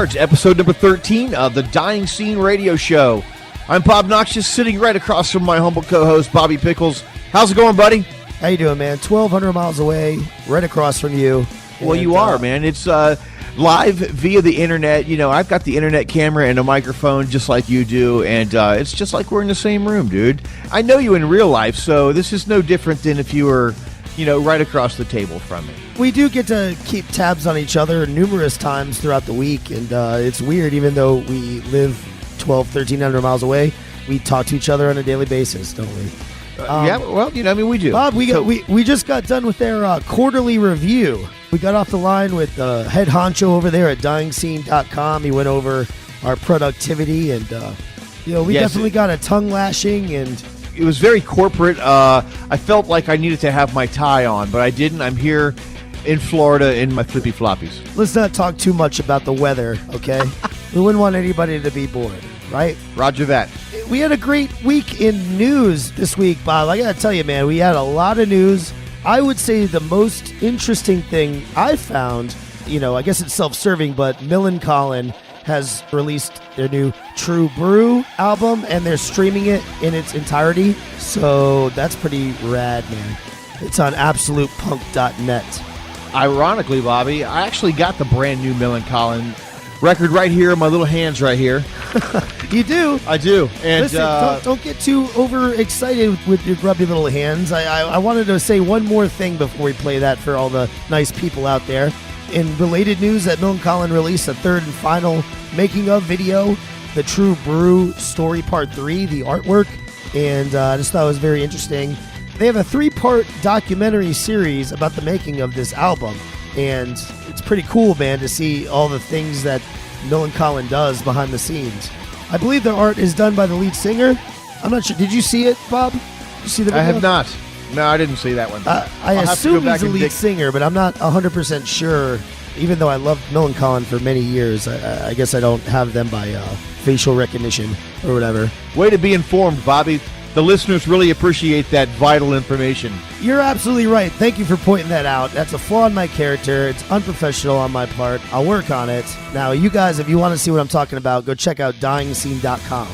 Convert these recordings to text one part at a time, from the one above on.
starts episode number 13 of the Dying Scene Radio Show. I'm Bob Noxious, sitting right across from my humble co-host, Bobby Pickles. How's it going, buddy? How you doing, man? 1,200 miles away, right across from you. Well, you are, man. It's live via the internet. You know, I've got the internet camera and a microphone just like you do, and it's just like we're in the same room, dude. I know you in real life, so this is no different than if you were, you know, right across the table from me. We do get to keep tabs on each other numerous times throughout the week, and it's weird, even though we live 1,300 miles away, we talk to each other on a daily basis, don't we? Yeah, well, you know, I mean, we do. Bob, we just got done with their quarterly review. We got off the line with the head honcho over there at dyingscene.com. He went over our productivity, and we definitely got a tongue lashing, and it was very corporate. I felt like I needed to have my tie on, but I didn't. I'm here in Florida in my flippy floppies. Let's not talk too much about the weather, okay? We wouldn't want anybody to be bored, right? Roger that. We had a great week in news this week, Bob. I got to tell you, man, we had a lot of news. I would say the most interesting thing I found, I guess it's self-serving, but Millencolin has released their new True Brew album, and they're streaming it in its entirety. So that's pretty rad, man. It's on absolutepunk.net. Ironically, Bobby, I actually got the brand new Millencolin record right here in my little hands right here. You do? I do. And listen, don't get too overexcited with your grubby little hands. I wanted to say one more thing before we play that for all the nice people out there. In related news, that Millencolin released a third and final making of video, the True Brew Story Part 3, the artwork, and I just thought it was very interesting. They have a 3-part documentary series about the making of this album, and it's pretty cool, man, to see all the things that Millencolin does behind the scenes. I believe the art is done by the lead singer. I'm not sure. Did you see it, Bob? Did you see the video? I have not. No, I didn't see that one. I assume he's the lead singer, but I'm not 100% sure. Even though I loved Millencolin for many years, I guess I don't have them by facial recognition or whatever. Way to be informed, Bobby. The listeners really appreciate that vital information. You're absolutely right. Thank you for pointing that out. That's a flaw in my character. It's unprofessional on my part. I'll work on it. Now, you guys, if you want to see what I'm talking about, go check out dyingscene.com.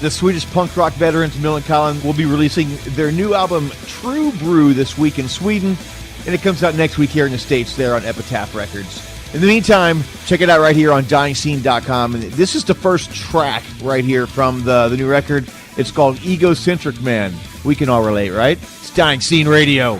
The Swedish punk rock veterans Millencolin will be releasing their new album True Brew this week in Sweden, and it comes out next week here in the States there on Epitaph Records. In the meantime, check it out right here on dyingscene.com. And this is the first track right here from the new record. It's called Egocentric Man. We can all relate, right? It's Dying Scene Radio.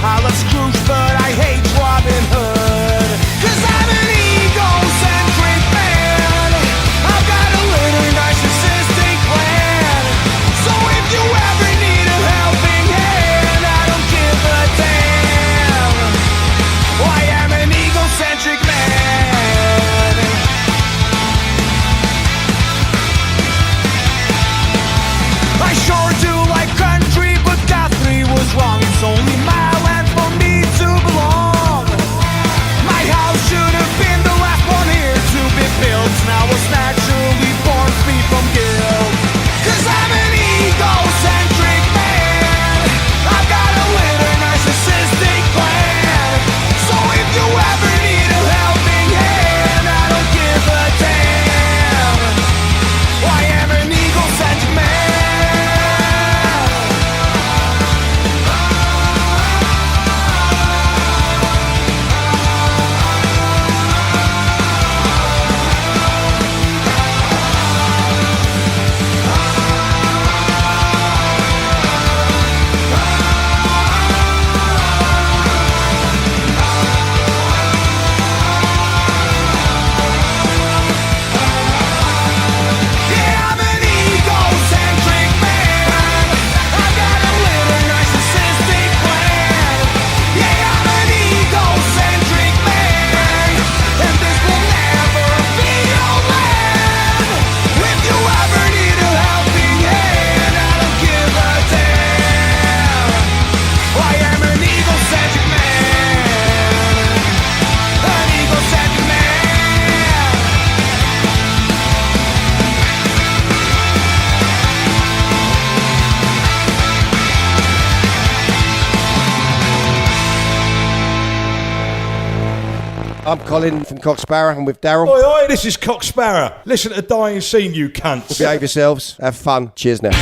I love Scrooge, but I I'm Colin from Cocksparrow. I'm with Daryl. Oi, oi, this is Cocksparrow. Listen to Dying Scene, you cunts. Behave yourselves. Have fun. Cheers now.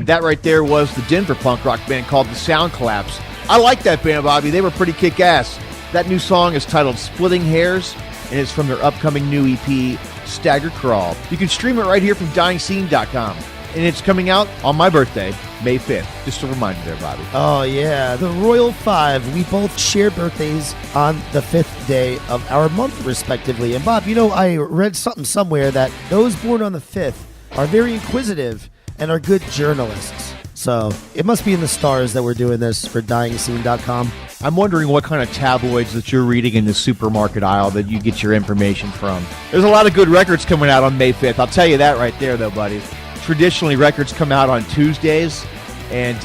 That right there was the Denver punk rock band called the Sound Collapse. I like that band, Bobby. They were pretty kick-ass. That new song is titled Splitting Hairs, and it's from their upcoming new EP, Stagger Crawl. You can stream it right here from DyingScene.com. And it's coming out on my birthday, May 5th. Just a reminder there, Bobby. Oh, yeah. The Royal Five. We both share birthdays on the 5th day of our month, respectively. And, Bob, you know, I read something somewhere that those born on the 5th are very inquisitive and are good journalists. So it must be in the stars that we're doing this for DyingScene.com. I'm wondering what kind of tabloids that you're reading in the supermarket aisle that you get your information from. There's a lot of good records coming out on May 5th. I'll tell you that right there, though, buddy. Traditionally, records come out on Tuesdays, and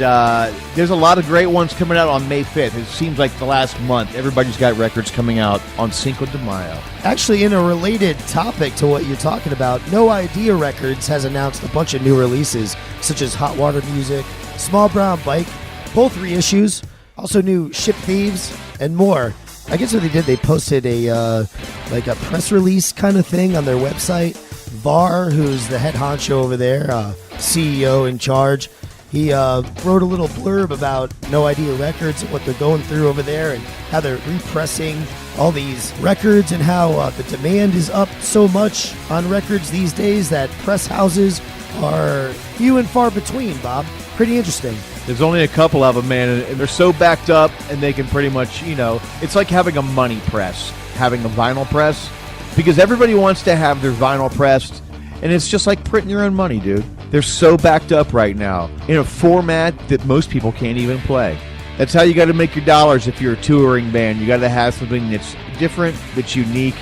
there's a lot of great ones coming out on May 5th. It seems like the last month, everybody's got records coming out on Cinco de Mayo. Actually, in a related topic to what you're talking about, No Idea Records has announced a bunch of new releases, such as Hot Water Music, Small Brown Bike, both reissues, also new Ship Thieves, and more. I guess what they did, they posted a press release kind of thing on their website. Var, who's the head honcho over there, CEO in charge, he wrote a little blurb about No Idea Records and what they're going through over there and how they're repressing all these records and how the demand is up so much on records these days that press houses are few and far between, Bob. Pretty interesting. There's only a couple of them, man, and they're so backed up, and they can pretty much, it's like having a money press, having a vinyl press, because everybody wants to have their vinyl pressed, and it's just like printing your own money, dude. They're so backed up right now in a format that most people can't even play. That's how you got to make your dollars if you're a touring band. You got to have something that's different, that's unique,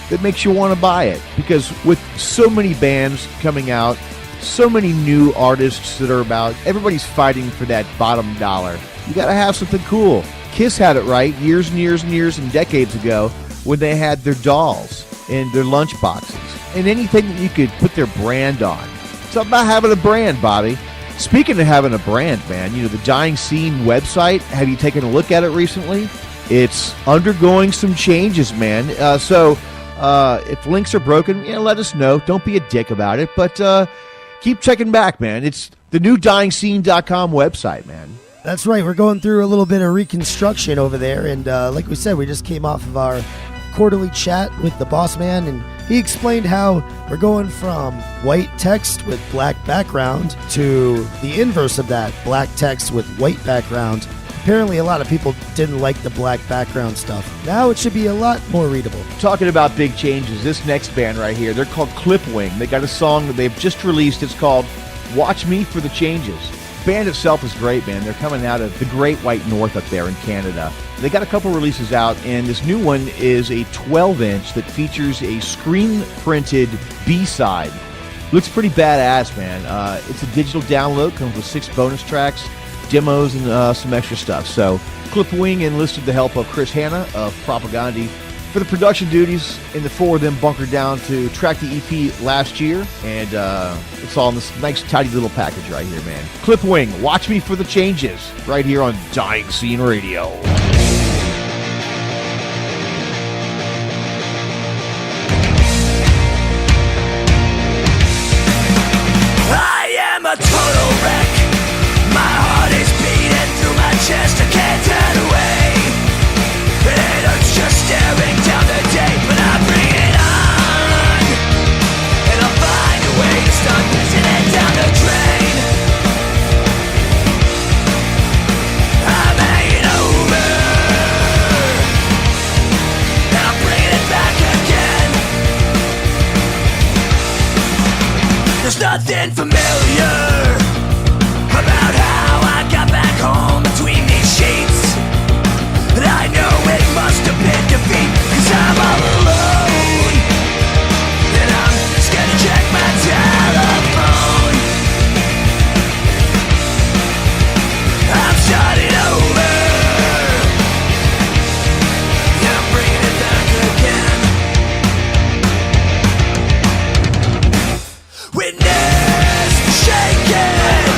that makes you want to buy it. Because with so many bands coming out, so many new artists that are about, everybody's fighting for that bottom dollar. You got to have something cool. Kiss had it right years and years and years and decades ago when they had their dolls and their lunch boxes and anything that you could put their brand on. It's about having a brand, Bobby. Speaking of having a brand, man, you know, the Dying Scene website, have you taken a look at it recently? It's undergoing some changes, man. So if links are broken, let us know. Don't be a dick about it, but keep checking back, man. It's the new DyingScene.com website, man. That's right. We're going through a little bit of reconstruction over there, and like we said, we just came off of our quarterly chat with the boss man, and he explained how we're going from white text with black background to the inverse of that, black text with white background. Apparently a lot of people didn't like the black background stuff. Now it should be a lot more readable. Talking about big changes, this next band right here, they're called Clipwing. They got a song that they've just released. It's called Watch Me for the Changes. The band itself is great, man. They're coming out of the Great White North up there in Canada. They got a couple releases out, and this new one is a 12-inch that features a screen-printed B-side. Looks pretty badass, man. It's a digital download, comes with 6 bonus tracks, demos, and some extra stuff. So Clipwing enlisted the help of Chris Hanna of Propaganda for the production duties, and the 4 of them bunkered down to track the EP last year, and it's all in this nice, tidy little package right here, man. Clipwing, Watch Me for the Changes, right here on Dying Scene Radio. I am a total wreck. My heart is beating through my chest. I can't turn away. It hurts just staring down the day, but I bring it on, and I'll find a way to start pushing it down the drain. I'm hanging over, and I'm bringing it back again. There's nothing familiar about how I got back home between these sheets. And I know it must have been defeat, 'cause I'm all alone, and I'm scared to check my telephone. I'm starting over, and I'm bringing it back again. Witness the shaking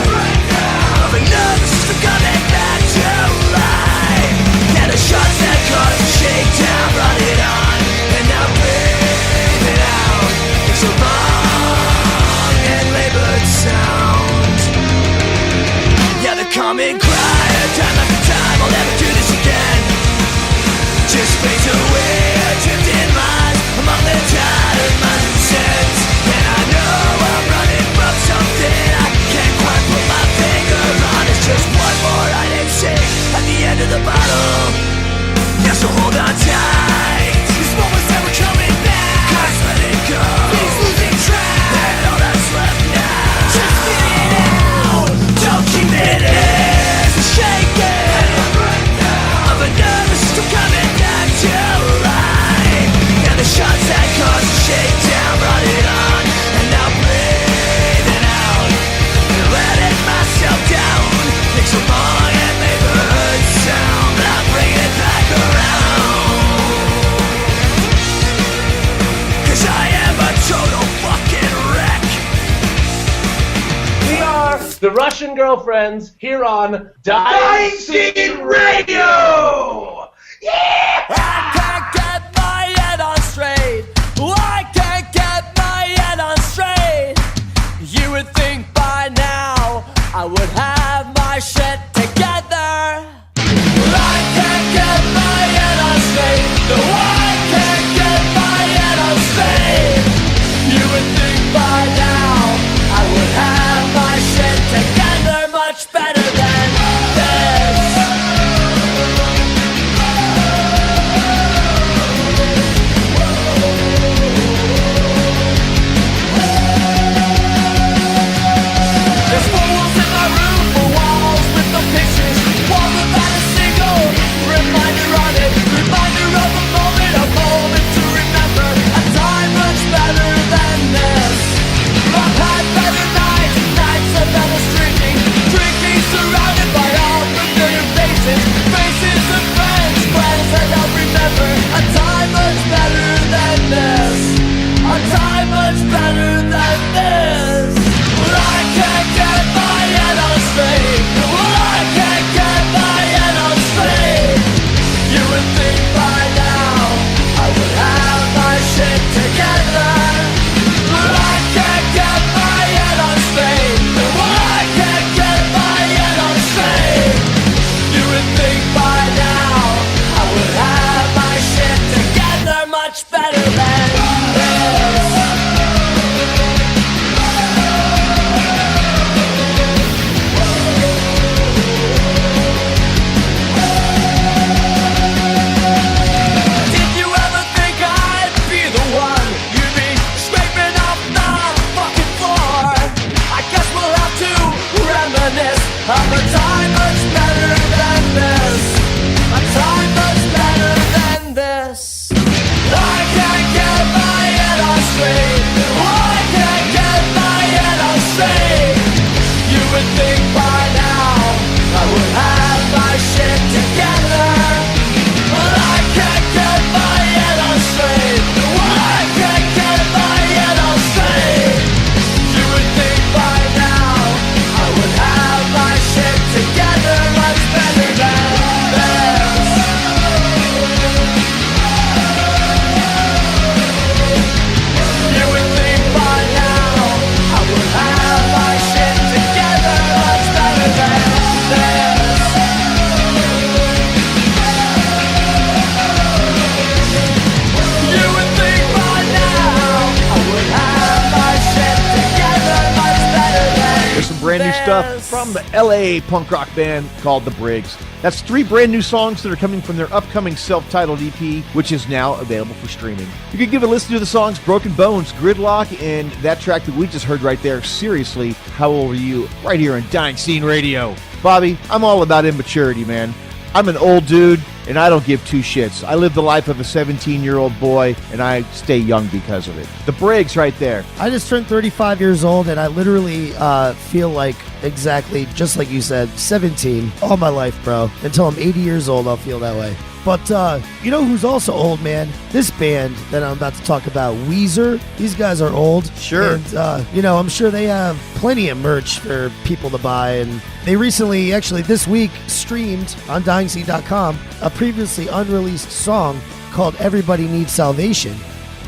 of another system coming back to life. Yeah, the shots that cause a shakedown, brought it on, and now breathe it out. It's a long and labored sound. Yeah, the common cry, time after time, I'll never do this again. Just fades away, drifting lines among the tattered mindsets. And I know I'm running from something I can't quite put my finger on. It's just one more hide and seek at the end of the bottle. Yeah, so hold on tight. This moment's never coming back. 'Cause let it go. He's losing track. And all that's left now, just get it out. Don't keep it in. The shaking of another system coming back to life. And the shots that caused the shakedown, brought it on, and now breathing out and letting myself down. Makes a long and labored sound, but I bring it back around. 'Cause I am a total fucking wreck. We are the Russian Girlfriends here on Dying Scene Radio! I can't get my head on straight. I can't get my head on straight. You would think by now I would have my shit together. I can't get my head on straight. No, I can't get my head on straight. You would think by now I would have my shit together much better than this. stuff from the LA punk rock band called the Briggs. That's 3 brand new songs that are coming from their upcoming self-titled EP, which is now available for streaming. You can give a listen to the songs Broken Bones, Gridlock, and that track that we just heard right there, Seriously, How Old Are You, right here on Dying Scene Radio. Bobby, I'm all about immaturity, man. I'm an old dude, and I don't give two shits. I live the life of a 17-year-old boy, and I stay young because of it. The Briggs right there. I just turned 35 years old, and I literally feel like exactly, just like you said, 17 all my life, bro. Until I'm 80 years old, I'll feel that way. But you know who's also old, man? This band that I'm about to talk about, Weezer. These guys are old. Sure. And, you know, I'm sure they have plenty of merch for people to buy. And they recently, actually this week, streamed on DyingScene.com a previously unreleased song called Everybody Needs Salvation.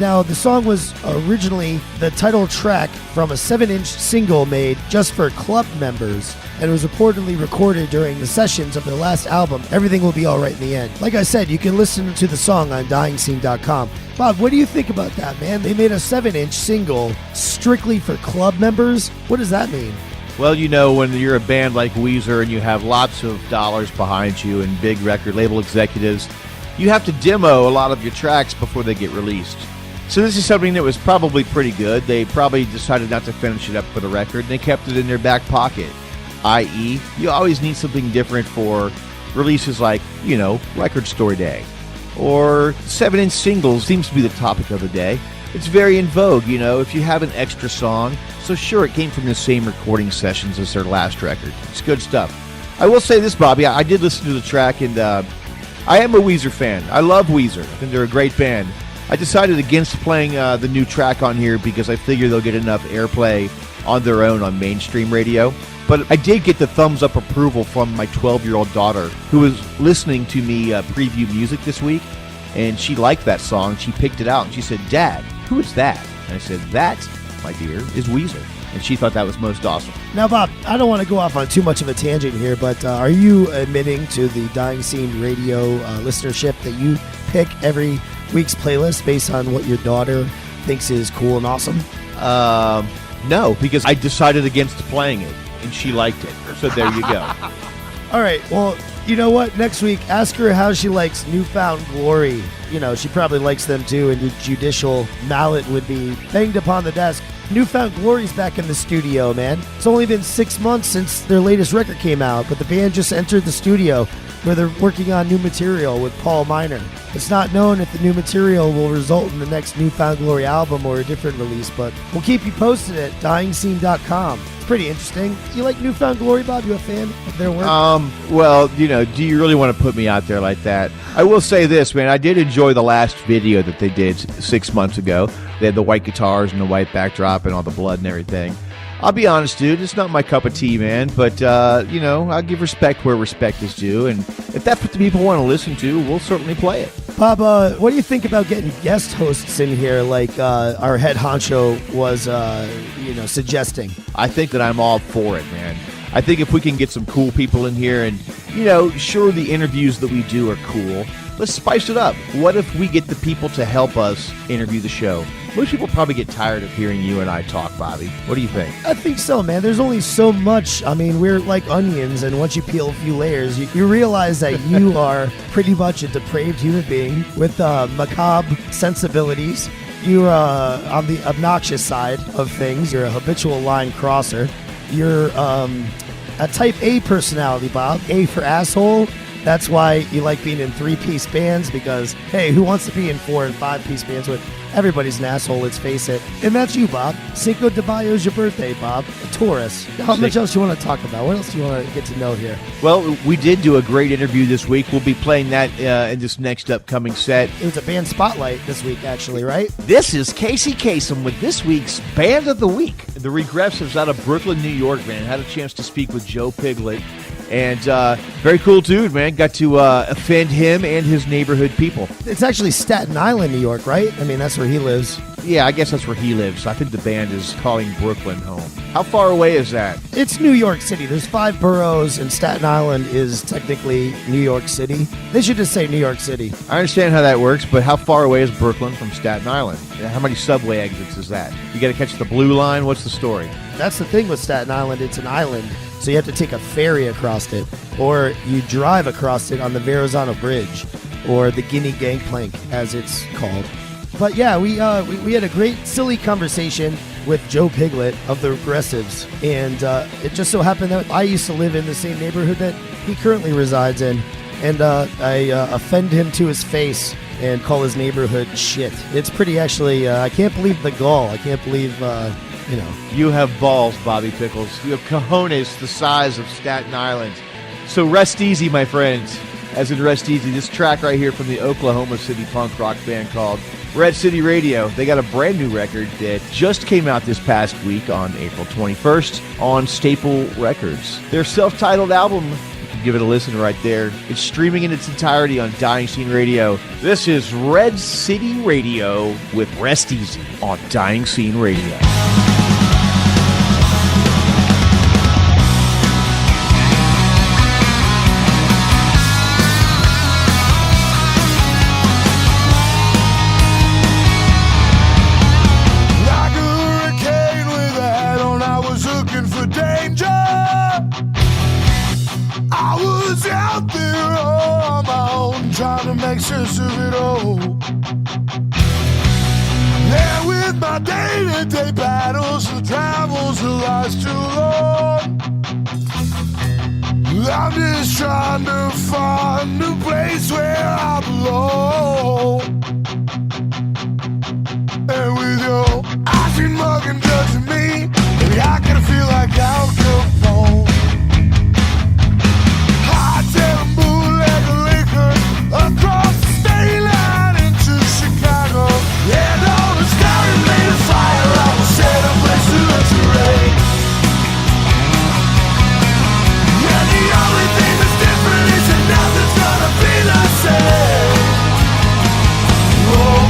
Now, the song was originally the title track from a 7-inch single made just for club members, and it was reportedly recorded during the sessions of their last album, Everything Will Be Alright in the End. Like I said, you can listen to the song on DyingScene.com. Bob, what do you think about that, man? They made a 7-inch single strictly for club members? What does that mean? Well, you know, when you're a band like Weezer and you have lots of dollars behind you and big record label executives, you have to demo a lot of your tracks before they get released. So this is something that was probably pretty good. They probably decided not to finish it up for the record, and they kept it in their back pocket. I.e., you always need something different for releases like, you know, Record Store Day. Or 7-inch singles seems to be the topic of the day. It's very in vogue, you know, if you have an extra song. So sure, it came from the same recording sessions as their last record. It's good stuff. I will say this, Bobby, I did listen to the track, and I am a Weezer fan. I love Weezer. I think they're a great band. I decided against playing the new track on here because I figure they'll get enough airplay on their own on mainstream radio. But I did get the thumbs-up approval from my 12-year-old daughter, who was listening to me preview music this week, and she liked that song. She picked it out, and she said, "Dad, who is that?" And I said, "That, my dear, is Weezer." And she thought that was most awesome. Now, Bob, I don't want to go off on too much of a tangent here, but are you admitting to the Dying Scene Radio listenership that you pick every week's playlist based on what your daughter thinks is cool and awesome? No, because I decided against playing it, and she liked it. So there you go. All right, well, you know what? Next week, ask her how she likes Newfound Glory. You know, she probably likes them too, and your judicial mallet would be banged upon the desk. Newfound Glory's back in the studio, man. It's only been 6 months since their latest record came out, but the band just entered the studio where they're working on new material with Paul Miner. It's not known if the new material will result in the next Newfound Glory album or a different release, but we'll keep you posted at DyingScene.com. It's pretty interesting. You like Newfound Glory, Bob? You a fan of their work? Well, you know, do you really want to put me out there like that? I will say this, man. I did enjoy the last video that they did 6 months ago. They had the white guitars and the white backdrop and all the blood and everything. I'll be honest, dude, it's not my cup of tea, man, but, you know, I'll give respect where respect is due, and if that's what the people want to listen to, we'll certainly play it. Bob, what do you think about getting guest hosts in here like our head honcho was, suggesting? I think that I'm all for it, man. I think if we can get some cool people in here and, you know, sure, the interviews that we do are cool, let's spice it up. What if we get the people to help us interview the show? Most people probably get tired of hearing you and I talk, Bobby. What do you think? I think so, man. There's only so much. I mean, we're like onions, and once you peel a few layers, you realize that you are pretty much a depraved human being with macabre sensibilities. You're on the obnoxious side of things. You're a habitual line crosser. You're a type A personality, Bob. A for asshole. That's why you like being in 3-piece bands, because, hey, who wants to be in 4- and 5-piece bands with everybody's an asshole, let's face it. And that's you, Bob. Cinco de Mayo's your birthday, Bob. A Taurus. How much else do you want to talk about? What else do you want to get to know here? Well, we did do a great interview this week. We'll be playing that in this next upcoming set. It was a band spotlight this week, actually, right? This is Casey Kasem with this week's Band of the Week. The Regressives out of Brooklyn, New York, man. Had a chance to speak with Joe Piglet. And very cool dude, man. Got to offend him and his neighborhood people. It's actually Staten Island, New York, right? I mean, that's where he lives. Yeah, I guess that's where he lives. I think the band is calling Brooklyn home. How far away is that? It's New York City. There's 5 boroughs, and Staten Island is technically New York City. They should just say New York City. I understand how that works, but how far away is Brooklyn from Staten Island? How many subway exits is that? You got to catch the blue line? What's the story? That's the thing with Staten Island. It's an island, so you have to take a ferry across it, or you drive across it on the Verrazano Bridge, or the Guinea Gangplank, as it's called. But yeah, we had a great, silly conversation with Joe Piglet of the Regressives, and it just so happened that I used to live in the same neighborhood that he currently resides in, and I offend him to his face and call his neighborhood shit. It's pretty, actually, I can't believe the gall. I can't believe, You have balls, Bobby Pickles. You have cojones the size of Staten Island. So rest easy, my friends. As in rest easy, this track right here from the Oklahoma City punk rock band called Red City Radio. They got a brand new record that just came out this past week on April 21st on Staple Records. Their self-titled album, you can give it a listen right there. It's streaming in its entirety on Dying Scene Radio. This is Red City Radio with Rest Easy on Dying Scene Radio. Trying to make sense of it all. There with my day-to-day battles, the travels that last too long. I'm just trying to find a place where I belong. And with your icy mug and judging me, maybe I can feel like Al Capone. Hot tail bootleg liquor across the state line into Chicago. And all the stars made of fire, I will set a place to the terrain. And the only thing that's different is that nothing's gonna be the same. Oh,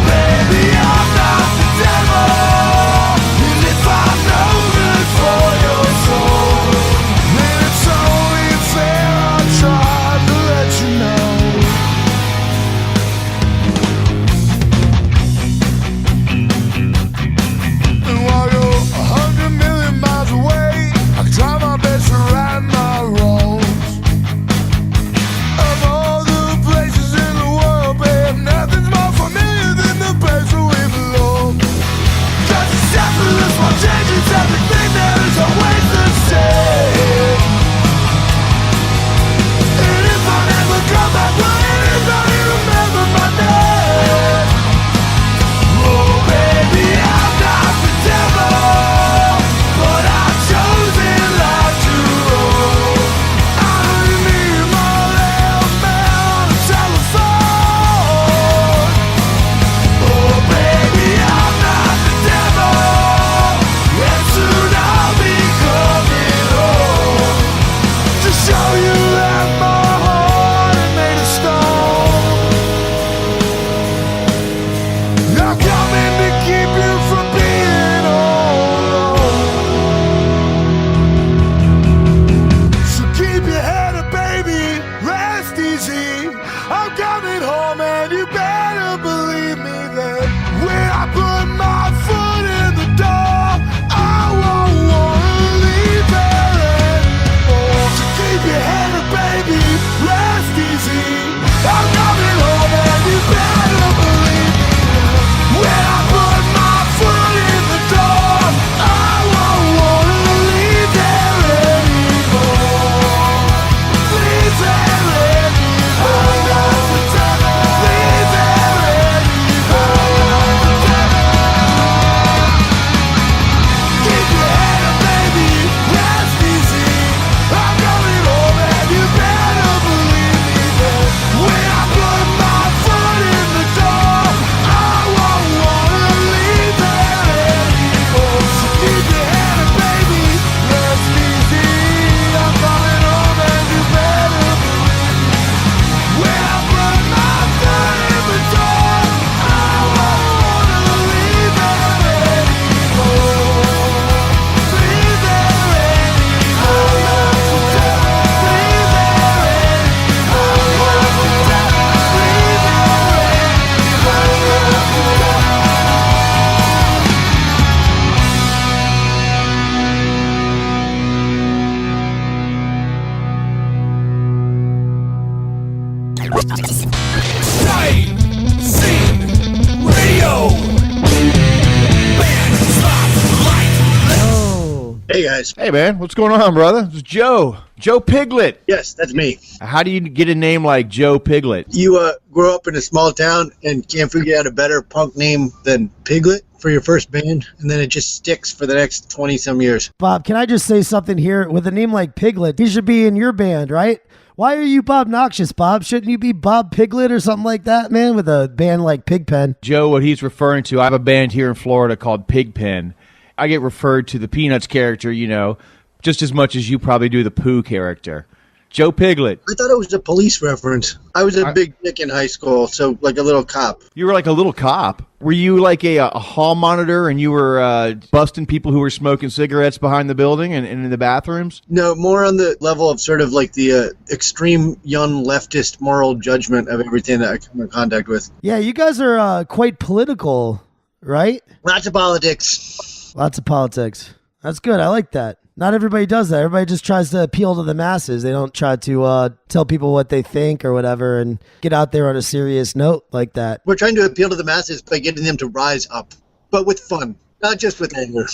Dying Scene Radio. Band Spotlight. Hey guys. Hey, man. What's going on, brother? It's Joe. Joe Piglet. Yes, that's me. How do you get a name like Joe Piglet? You grow up in a small town and can't figure out a better punk name than Piglet for your first band, and then it just sticks for the next 20-some years. Bob, can I just say something here? With a name like Piglet, he should be in your band, right? Why are you Bob Noxious, Bob? Shouldn't you be Bob Piglet or something like that, man, with a band like Pigpen? Joe, what he's referring to, I have a band here in Florida called Pigpen. I get referred to the Peanuts character, you know, just as much as you probably do the Pooh character. Joe Piglet. I thought it was a police reference. I was a big dick in high school, so like a little cop. You were like a little cop. Were you like a hall monitor and you were busting people who were smoking cigarettes behind the building and in the bathrooms? No, more on the level of sort of like the extreme young leftist moral judgment of everything that I come in contact with. Yeah, you guys are quite political, right? Lots of politics. Lots of politics. That's good. I like that. Not everybody does that. Everybody just tries to appeal to the masses. They don't try to tell people what they think or whatever and get out there on a serious note like that. We're trying to appeal to the masses by getting them to rise up, but with fun, not just with anger.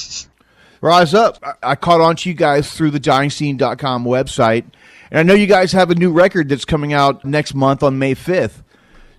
Rise up. I caught on to you guys through the DyingScene.com website, and I know you guys have a new record that's coming out next month on May 5th.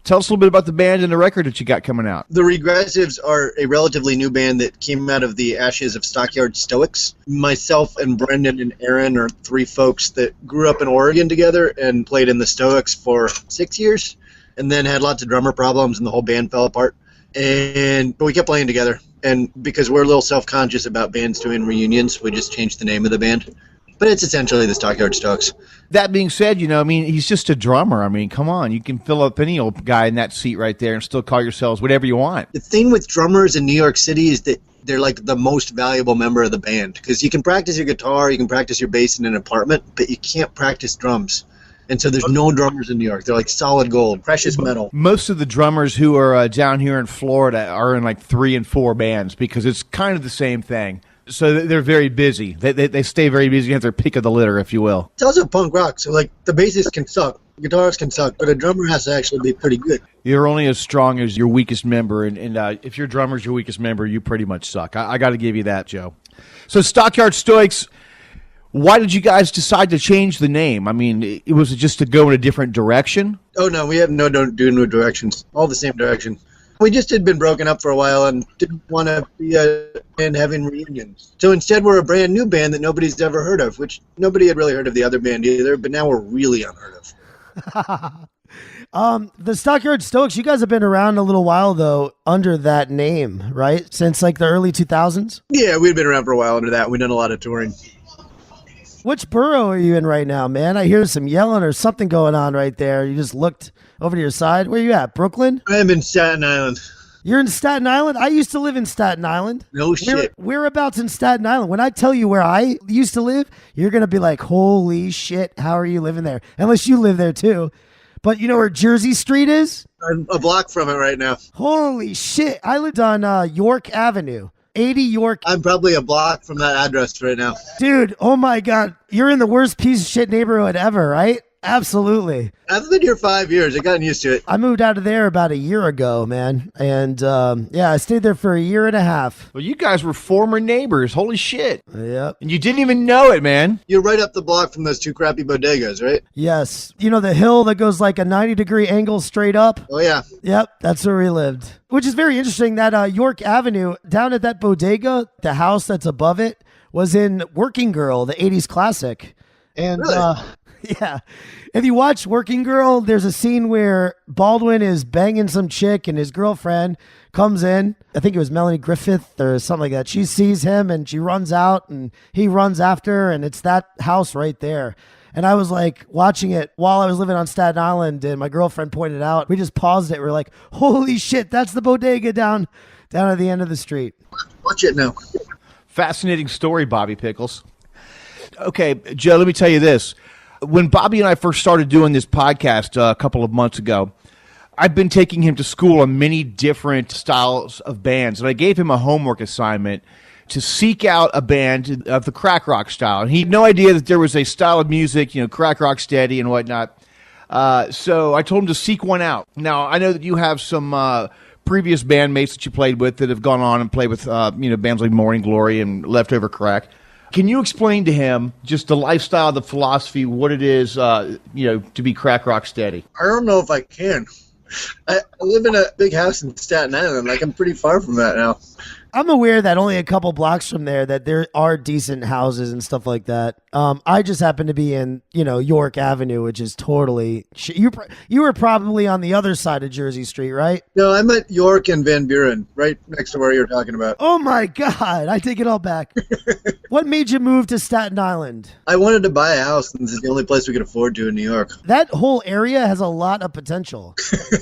Tell us a little bit about the band and the record that you got coming out. The Regressives are a relatively new band that came out of the ashes of Stockyard Stoics. Myself and Brendan and Aaron are three folks that grew up in Oregon together and played in the Stoics for 6 years, and then had lots of drummer problems and the whole band fell apart. But we kept playing together, and because we're a little self-conscious about bands doing reunions, we just changed the name of the band. But it's essentially the Stockyard Stoics. That being said, you know, I mean, he's just a drummer. I mean, come on. You can fill up any old guy in that seat right there and still call yourselves whatever you want. The thing with drummers in New York City is that they're like the most valuable member of the band. Because you can practice your guitar, you can practice your bass in an apartment, but you can't practice drums. And so there's no drummers in New York. They're like solid gold, precious metal. Most of the drummers who are down here in Florida are in like 3 and 4 bands because it's kind of the same thing. So they're very busy. They stay very busy. You have their pick of the litter, if you will. It's also punk rock, so like the bassist can suck, the guitarist can suck, but a drummer has to actually be pretty good. You're only as strong as your weakest member, and if your drummer's your weakest member, you pretty much suck. I got to give you that, Joe. So Stockyard Stoics, why did you guys decide to change the name? I mean, it was just to go in a different direction? Oh, no, we have no directions, all the same direction. We just had been broken up for a while and didn't want to be a band having reunions. So instead we're a brand new band that nobody's ever heard of, which nobody had really heard of the other band either, but now we're really unheard of. The Stockyard Stoics, you guys have been around a little while, though, under that name, right? Since like the early 2000s? Yeah, we've been around for a while under that. We've done a lot of touring. Which borough are you in right now, man? I hear some yelling or something going on right there. You just looked over to your side. Where you at, Brooklyn? I'm in Staten Island. You're in Staten Island? I used to live in Staten Island. No shit. Whereabouts in Staten Island? When I tell you where I used to live, you're going to be like, holy shit, how are you living there? Unless you live there too. But you know where Jersey Street is? I'm a block from it right now. Holy shit. I lived on York Avenue. 80 York. I'm probably a block from that address right now. Dude, oh my God. You're in the worst piece of shit neighborhood ever, right? Absolutely. I've been here 5 years. I've gotten used to it. I moved out of there about a year ago, man. And I stayed there for a year and a half. Well, you guys were former neighbors. Holy shit. Yep. And you didn't even know it, man. You're right up the block from those two crappy bodegas, right? Yes. You know the hill that goes like a 90-degree angle straight up? Oh, yeah. Yep, that's where we lived. Which is very interesting that York Avenue, down at that bodega, the house that's above it, was in Working Girl, the 80s classic. And Really? yeah. If you watch Working Girl, there's a scene where Baldwin is banging some chick and his girlfriend comes in. I think it was Melanie Griffith or something like that. She sees him and she runs out and he runs after her, and it's that house right there. And I was like watching it while I was living on Staten Island, and my girlfriend pointed out. We just paused it. We're like, holy shit, that's the bodega down at the end of the street. Watch it now. Fascinating story, Bobby Pickles. Okay, Joe, let me tell you this. When Bobby and I first started doing this podcast a couple of months ago, I've been taking him to school on many different styles of bands, and I gave him a homework assignment to seek out a band of the crack rock style. And he had no idea that there was a style of music, you know, crack rock steady and whatnot. So I told him to seek one out. Now, I know that you have some previous bandmates that you played with that have gone on and played with bands like Morning Glory and Leftover Crack. Can you explain to him just the lifestyle, the philosophy, what it is, to be crack rock steady? I don't know if I can. I live in a big house in Staten Island. Like, I'm pretty far from that now. I'm aware that only a couple blocks from there that there are decent houses and stuff like that. I just happen to be in, York Avenue, which is totally... You were probably on the other side of Jersey Street, right? No, I'm at York and Van Buren, right next to where you're talking about. Oh my God, I take it all back. What made you move to Staten Island? I wanted to buy a house, and this is the only place we could afford to in New York. That whole area has a lot of potential.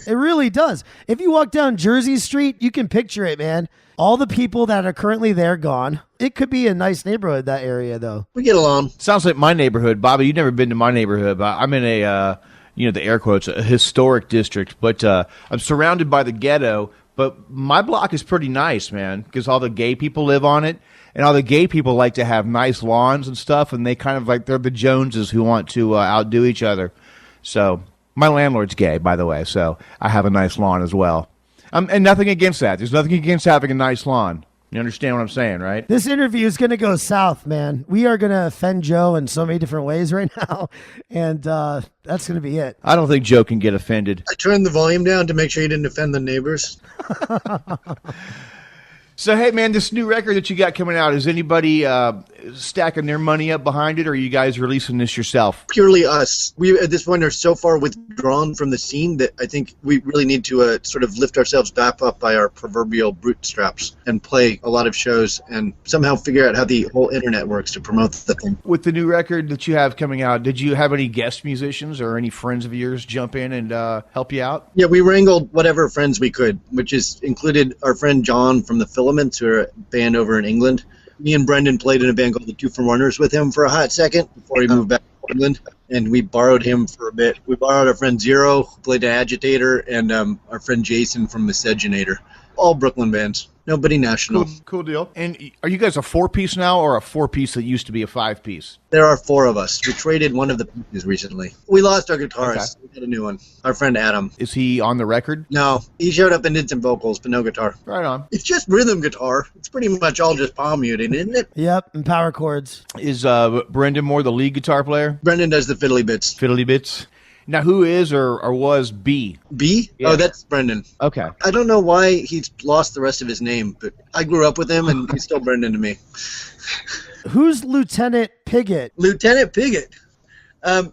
It really does. If you walk down Jersey Street, you can picture it, man. All the people that are currently there gone. It could be a nice neighborhood, that area, though. We get along. Sounds like my neighborhood. Bobby, you've never been to my neighborhood, but I'm in a, the air quotes, a historic district. But I'm surrounded by the ghetto. But my block is pretty nice, man, because all the gay people live on it. And all the gay people like to have nice lawns and stuff. And they kind of like, they're the Joneses who want to outdo each other. So my landlord's gay, by the way. So I have a nice lawn as well. And nothing against that. There's nothing against having a nice lawn. You understand what I'm saying, right? This interview is going to go south, man. We are going to offend Joe in so many different ways right now. And that's going to be it. I don't think Joe can get offended. I turned the volume down to make sure you didn't offend the neighbors. So, hey, man, this new record that you got coming out, is anybody stacking their money up behind it, or are you guys releasing this yourself? Purely us. We, at this point, are so far withdrawn from the scene that I think we really need to sort of lift ourselves back up by our proverbial bootstraps and play a lot of shows and somehow figure out how the whole internet works to promote the thing. With the new record that you have coming out, did you have any guest musicians or any friends of yours jump in and help you out? Yeah, we wrangled whatever friends we could, which is included our friend John from the Filaments, who are a band over in England. Me and Brendan played in a band called the Two from Runners with him for a hot second before he moved back to England, and we borrowed him for a bit. We borrowed our friend Zero, who played an Agitator, and our friend Jason from Miscegenator. All Brooklyn bands. Nobody national. Cool deal. And are you guys a 4-piece now, or a 4-piece that used to be a 5-piece? There are 4 of us. We traded one of the pieces recently. We lost our guitarist. Okay. We got a new one. Our friend Adam. Is he on the record? No. He showed up and did some vocals, but no guitar. Right on. It's just rhythm guitar. It's pretty much all just palm muting, isn't it? Yep, and power chords. Is Brendan Moore the lead guitar player? Brendan does the fiddly bits. Fiddly bits. Now, who is or was B? B? Yeah. Oh, that's Brendan. Okay. I don't know why he's lost the rest of his name, but I grew up with him, and he's still Brendan to me. Who's Lieutenant Pigott? Lieutenant Pigott.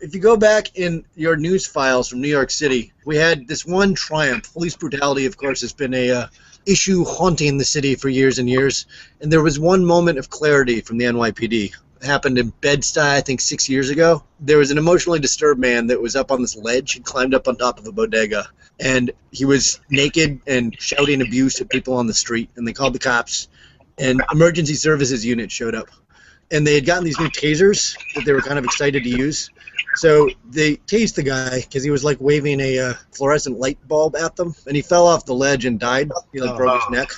If you go back in your news files from New York City, we had this one triumph. Police brutality, of course, has been a issue haunting the city for years and years, and there was one moment of clarity from the NYPD. Happened in Bed-Stuy, I think 6 years ago. There was an emotionally disturbed man that was up on this ledge. He climbed up on top of a bodega, and he was naked and shouting abuse at people on the street, and they called the cops, and emergency services unit showed up. And they had gotten these new tasers that they were kind of excited to use. So they tased the guy because he was like waving a fluorescent light bulb at them, and he fell off the ledge and died. He broke his neck.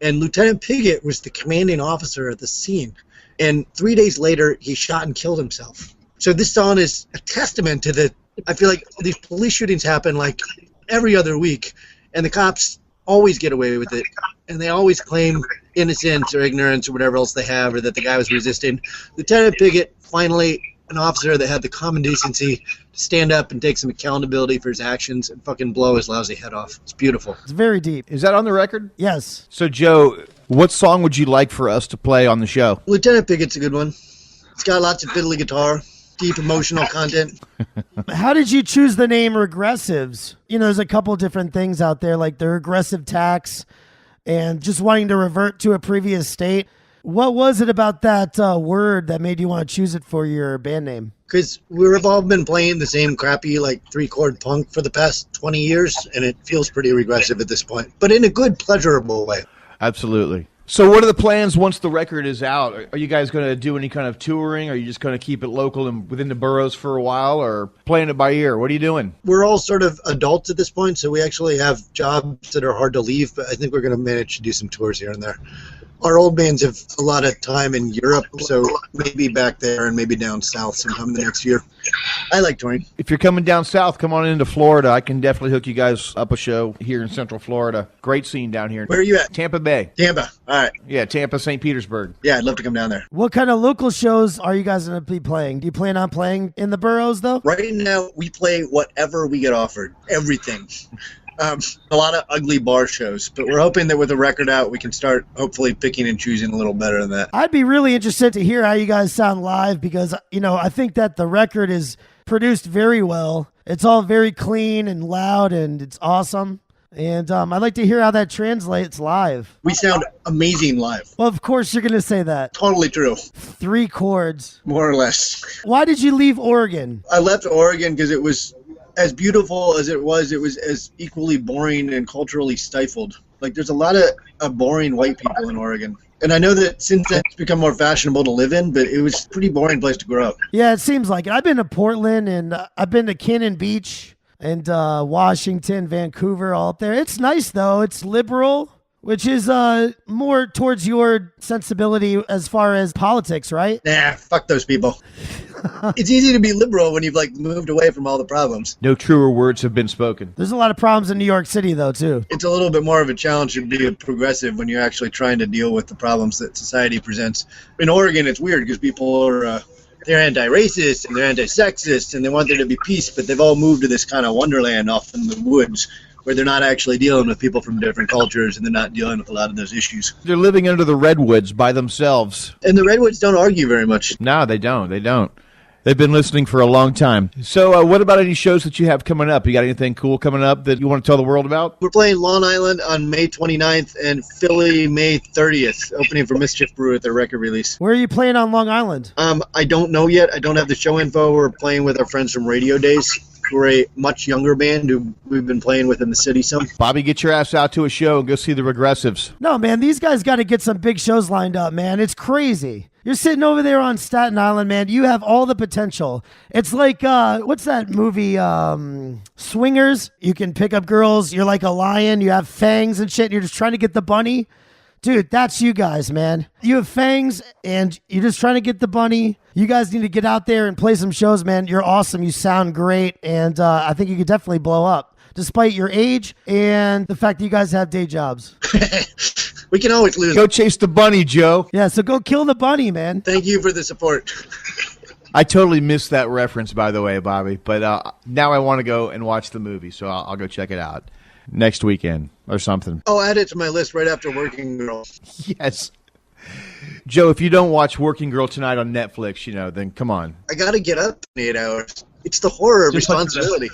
And Lieutenant Pigott was the commanding officer at the scene. And 3 days later, he shot and killed himself. So this song is a testament to the, I feel like these police shootings happen like every other week, and the cops always get away with it, and they always claim innocence or ignorance or whatever else they have, or that the guy was resisting. Lieutenant Pigott, finally an officer that had the common decency to stand up and take some accountability for his actions and fucking blow his lousy head off. It's beautiful. It's very deep. Is that on the record? Yes. So, Joe, what song would you like for us to play on the show? Lieutenant Pigott's a good one. It's got lots of fiddly guitar, deep emotional content. How did you choose the name Regressives? There's a couple different things out there, like the regressive tax and just wanting to revert to a previous state. What was it about that word that made you want to choose it for your band name? Because we've all been playing the same crappy, 3-chord punk for the past 20 years, and it feels pretty regressive at this point, but in a good, pleasurable way. Absolutely. So what are the plans once the record is out? Are you guys going to do any kind of touring? Are you just going to keep it local and within the boroughs for a while, or playing it by ear? What are you doing? We're all sort of adults at this point, so we actually have jobs that are hard to leave, but I think we're going to manage to do some tours here and there. Our old bands have a lot of time in Europe, so maybe back there and maybe down south sometime in the next year. I like touring. If you're coming down south, come on into Florida. I can definitely hook you guys up a show here in Central Florida. Great scene down here. Where are you at? Tampa Bay. Tampa. All right. Yeah, Tampa, St. Petersburg. Yeah, I'd love to come down there. What kind of local shows are you guys going to be playing? Do you plan on playing in the boroughs, though? Right now, we play whatever we get offered. Everything. A lot of ugly bar shows, but we're hoping that with the record out, we can start hopefully picking and choosing a little better than that. I'd be really interested to hear how you guys sound live because, I think that the record is produced very well. It's all very clean and loud, and it's awesome. And I'd like to hear how that translates live. We sound amazing live. Well, of course you're going to say that. Totally true. 3 chords. More or less. Why did you leave Oregon? I left Oregon because it was as beautiful as it was as equally boring and culturally stifled. Like, there's a lot of boring white people in Oregon. And I know that since then it's become more fashionable to live in, but it was a pretty boring place to grow up. Yeah, it seems like it. I've been to Portland, and I've been to Cannon Beach and Washington, Vancouver, all up there. It's nice, though. It's liberal, which is more towards your sensibility as far as politics, right? Nah, fuck those people. It's easy to be liberal when you've moved away from all the problems. No truer words have been spoken. There's a lot of problems in New York City, though, too. It's a little bit more of a challenge to be a progressive when you're actually trying to deal with the problems that society presents. In Oregon, it's weird because people are they're anti-racist and they're anti-sexist and they want there to be peace, but they've all moved to this kind of wonderland off in the woods where they're not actually dealing with people from different cultures and they're not dealing with a lot of those issues. They're living under the redwoods by themselves. And the redwoods don't argue very much. No, they don't. They don't. They've been listening for a long time. So what about any shows that you have coming up? You got anything cool coming up that you want to tell the world about? We're playing Long Island on May 29th and Philly May 30th, opening for Mischief Brew at their record release. Where are you playing on Long Island? I don't know yet. I don't have the show info. We're playing with our friends from Radio Days. We're a much younger band who we've been playing with in the city some. Bobby, get your ass out to a show and go see the Regressives. No, man, these guys got to get some big shows lined up, man. It's crazy. You're sitting over there on Staten Island, man. You have all the potential. It's like, what's that movie, Swingers? You can pick up girls. You're like a lion. You have fangs and shit. And you're just trying to get the bunny. Dude, that's you guys, man. You have fangs, and you're just trying to get the bunny. You guys need to get out there and play some shows, man. You're awesome. You sound great, and I think you could definitely blow up, despite your age and the fact that you guys have day jobs. We can always lose. Go chase the bunny, Joe. Yeah, so go kill the bunny, man. Thank you for the support. I totally missed that reference, by the way, Bobby, but now I want to go and watch the movie, so I'll go check it out next weekend or something. I'll add it to my list right after Working Girl. Yes. Joe, if you don't watch Working Girl tonight on Netflix, then come on. I got to get up in 8 hours. It's the horror of responsibility.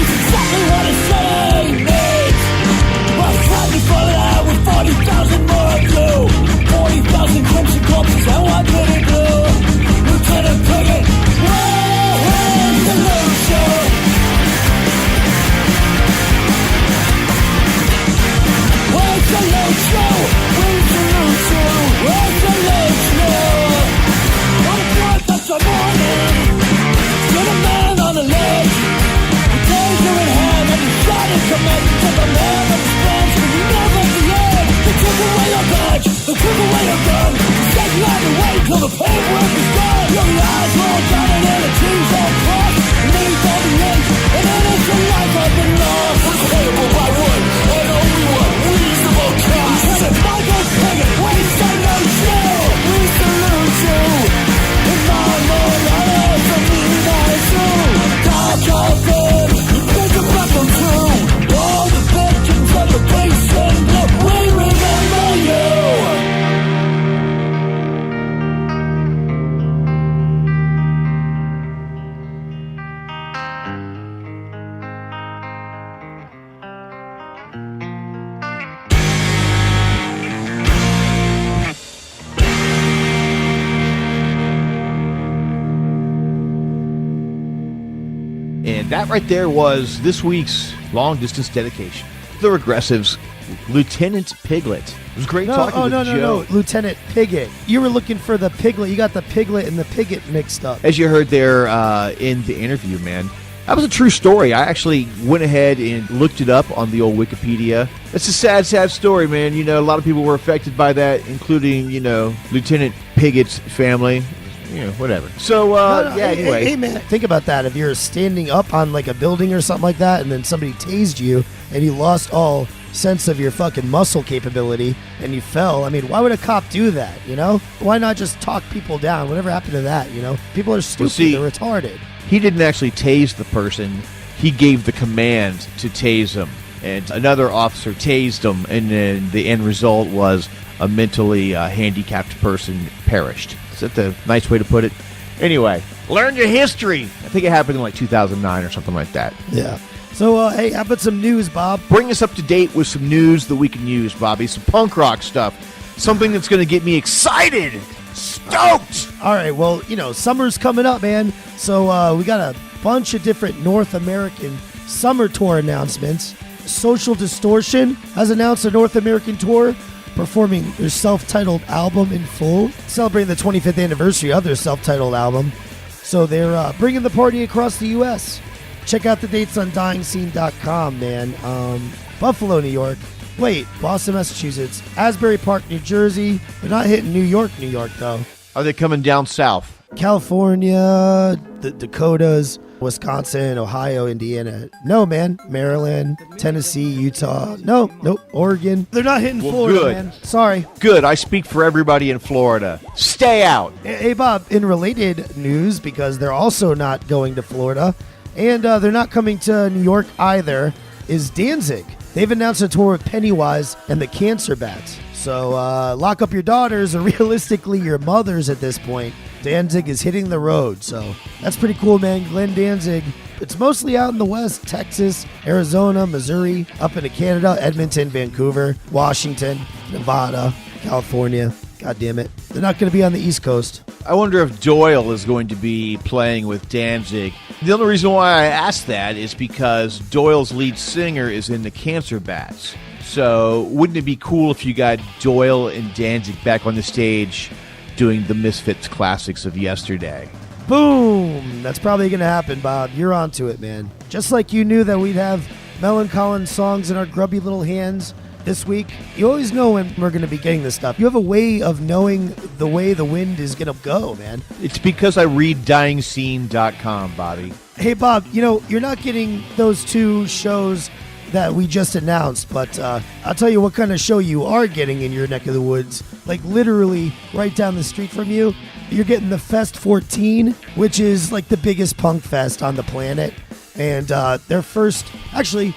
Exactly what it's saying. Well, time before that. a badge, a triple weight of gun. Set you out the way till the paperwork is done. Your eyes roll down and the trees all cross. And then it's all the end, and then it's the life I've been lost. We're payable by one, and only one reasonable cost. It's Michael Pigott, waste and no chill. We salute you. In my Lord, I have to be nice too. Talk all good, you think about them too. All the victims of the base and blood, we remember you. And that right there was this week's long-distance dedication. The Regressives, Lieutenant Piglet. It was great talking with Joe. No, Lieutenant Pigott. You were looking for the Piglet. You got the Piglet and the Pigott mixed up. As you heard there in the interview, man, that was a true story. I actually went ahead and looked it up on the old Wikipedia. It's a sad, sad story, man. You know, a lot of people were affected by that, including, you know, Lieutenant Pigott's family. You know, whatever. So, anyway. Hey, man, think about that. If you're standing up on, like, a building or something like that, and then somebody tased you, and you lost all sense of your fucking muscle capability, and you fell, I mean, why would a cop do that, you know? Why not just talk people down? Whatever happened to that, you know? People are stupid. They're retarded. He didn't actually tase the person. He gave the command to tase him. And another officer tased him, and then the end result was a mentally handicapped person perished. Is that the nice way to put it? Anyway, learn your history. I think it happened in like 2009 or something like that. Yeah. So, hey, how about some news, Bob? Bring us up to date with some news that we can use, Bobby. Some punk rock stuff. Something that's going to get me excited. Stoked. All right, well, you know, summer's coming up, man. So we got a bunch of different North American summer tour announcements. Social Distortion has announced a North American tour, performing their self-titled album in full, celebrating the 25th anniversary of their self-titled album. So they're bringing the party across the U.S. Check out the dates on DyingScene.com, man. Buffalo, New York. Wait, Boston, Massachusetts. Asbury Park, New Jersey. They're not hitting New York, though. Are they coming down south? California, the Dakotas, Wisconsin, Ohio, Indiana. No, man. Maryland, Tennessee, Utah. Nope. Oregon. They're not hitting Florida, good. man. Sorry. Good. I speak for everybody in Florida. Stay out. Hey, Bob, in related news, because they're also not going to Florida, and they're not coming to New York either, is Danzig. They've announced a tour with Pennywise and the Cancer Bats. So lock up your daughters, or realistically your mothers at this point. Danzig is hitting the road, so that's pretty cool, man. Glenn Danzig. It's mostly out in the West, Texas, Arizona, Missouri, up into Canada, Edmonton, Vancouver, Washington, Nevada, California. God damn it. They're not going to be on the East Coast. I wonder if Doyle is going to be playing with Danzig. The only reason why I asked that is because Doyle's lead singer is in the Cancer Bats. So wouldn't it be cool if you got Doyle and Danzig back on the stage doing the Misfits classics of yesterday? Boom! That's probably going to happen, Bob. You're onto it, man. Just like you knew that we'd have Millencolin songs in our grubby little hands this week, you always know when we're going to be getting this stuff. You have a way of knowing the way the wind is going to go, man. It's because I read DyingScene.com, Bobby. Hey, Bob, you know, you're not getting those two shows that we just announced, but I'll tell you what kind of show you are getting in your neck of the woods. Like literally right down the street from you, you're getting the Fest 14, which is like the biggest punk fest on the planet. And their first, actually,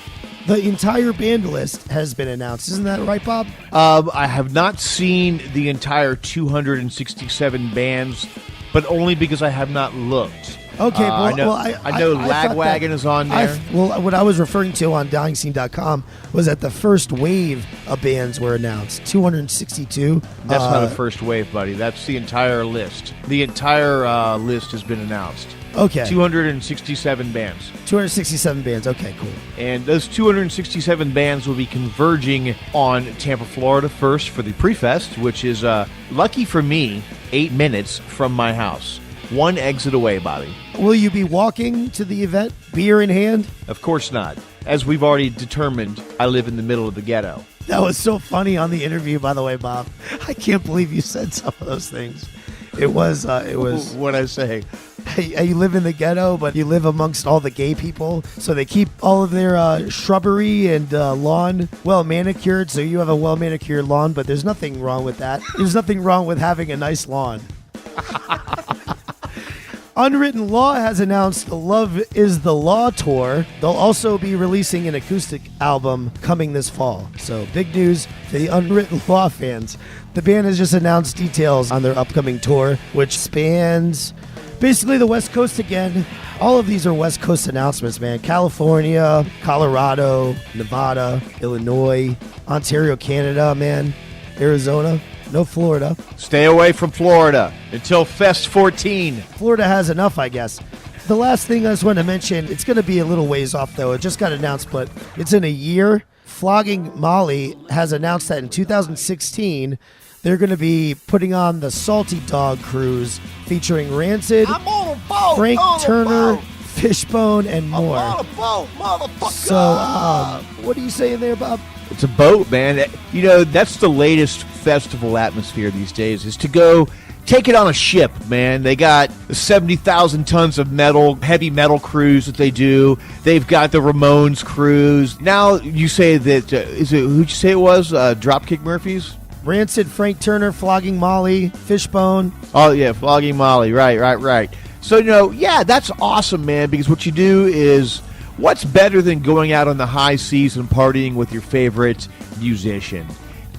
the entire band list has been announced. Isn't that right, Bob? I have not seen the entire 267 bands, but only because I have not looked. Okay, I know Lagwagon is on there. What I was referring to on DyingScene.com was that the first wave of bands were announced. 262. That's not a first wave, buddy. That's the entire list. The entire list has been announced. Okay. 267 bands. 267 bands. Okay, cool. And those 267 bands will be converging on Tampa, Florida first for the pre-fest, which is, lucky for me, 8 minutes from my house. One exit away, Bobby. Will you be walking to the event, beer in hand? Of course not. As we've already determined, I live in the middle of the ghetto. That was so funny on the interview, by the way, Bob. I can't believe you said some of those things. It was. What'd I say? Hey, you live in the ghetto, but you live amongst all the gay people, so they keep all of their shrubbery and lawn well manicured. So you have a well manicured lawn, but there's nothing wrong with that. There's nothing wrong with having a nice lawn. Unwritten Law has announced the Love is the Law tour. They'll also be releasing an acoustic album coming this fall. So big news for the Unwritten Law fans. The band has just announced details on their upcoming tour, which spans basically the West Coast again. All of these are West Coast announcements, man. California, Colorado, Nevada, Illinois, Ontario, Canada, man. Arizona. No Florida. Stay away from Florida until Fest 14. Florida has enough, I guess. The last thing I just want to mention, it's going to be a little ways off, though. It just got announced, but it's in a year. Flogging Molly has announced that in 2016, they're going to be putting on the Salty Dog Cruise featuring Rancid, Frank Turner, Fishbone, and more. So, what are you saying there, Bob? It's a boat, man. You know, that's the latest festival atmosphere these days, is to go take it on a ship, man. They got 70,000 tons of metal, heavy metal cruise that they do. They've got the Ramones cruise. Now you say that, who'd you say it was? Dropkick Murphys? Rancid, Frank Turner, Flogging Molly, Fishbone. Oh, yeah, Flogging Molly. Right. So, yeah, that's awesome, man, because what you do is, what's better than going out on the high seas and partying with your favorite musician?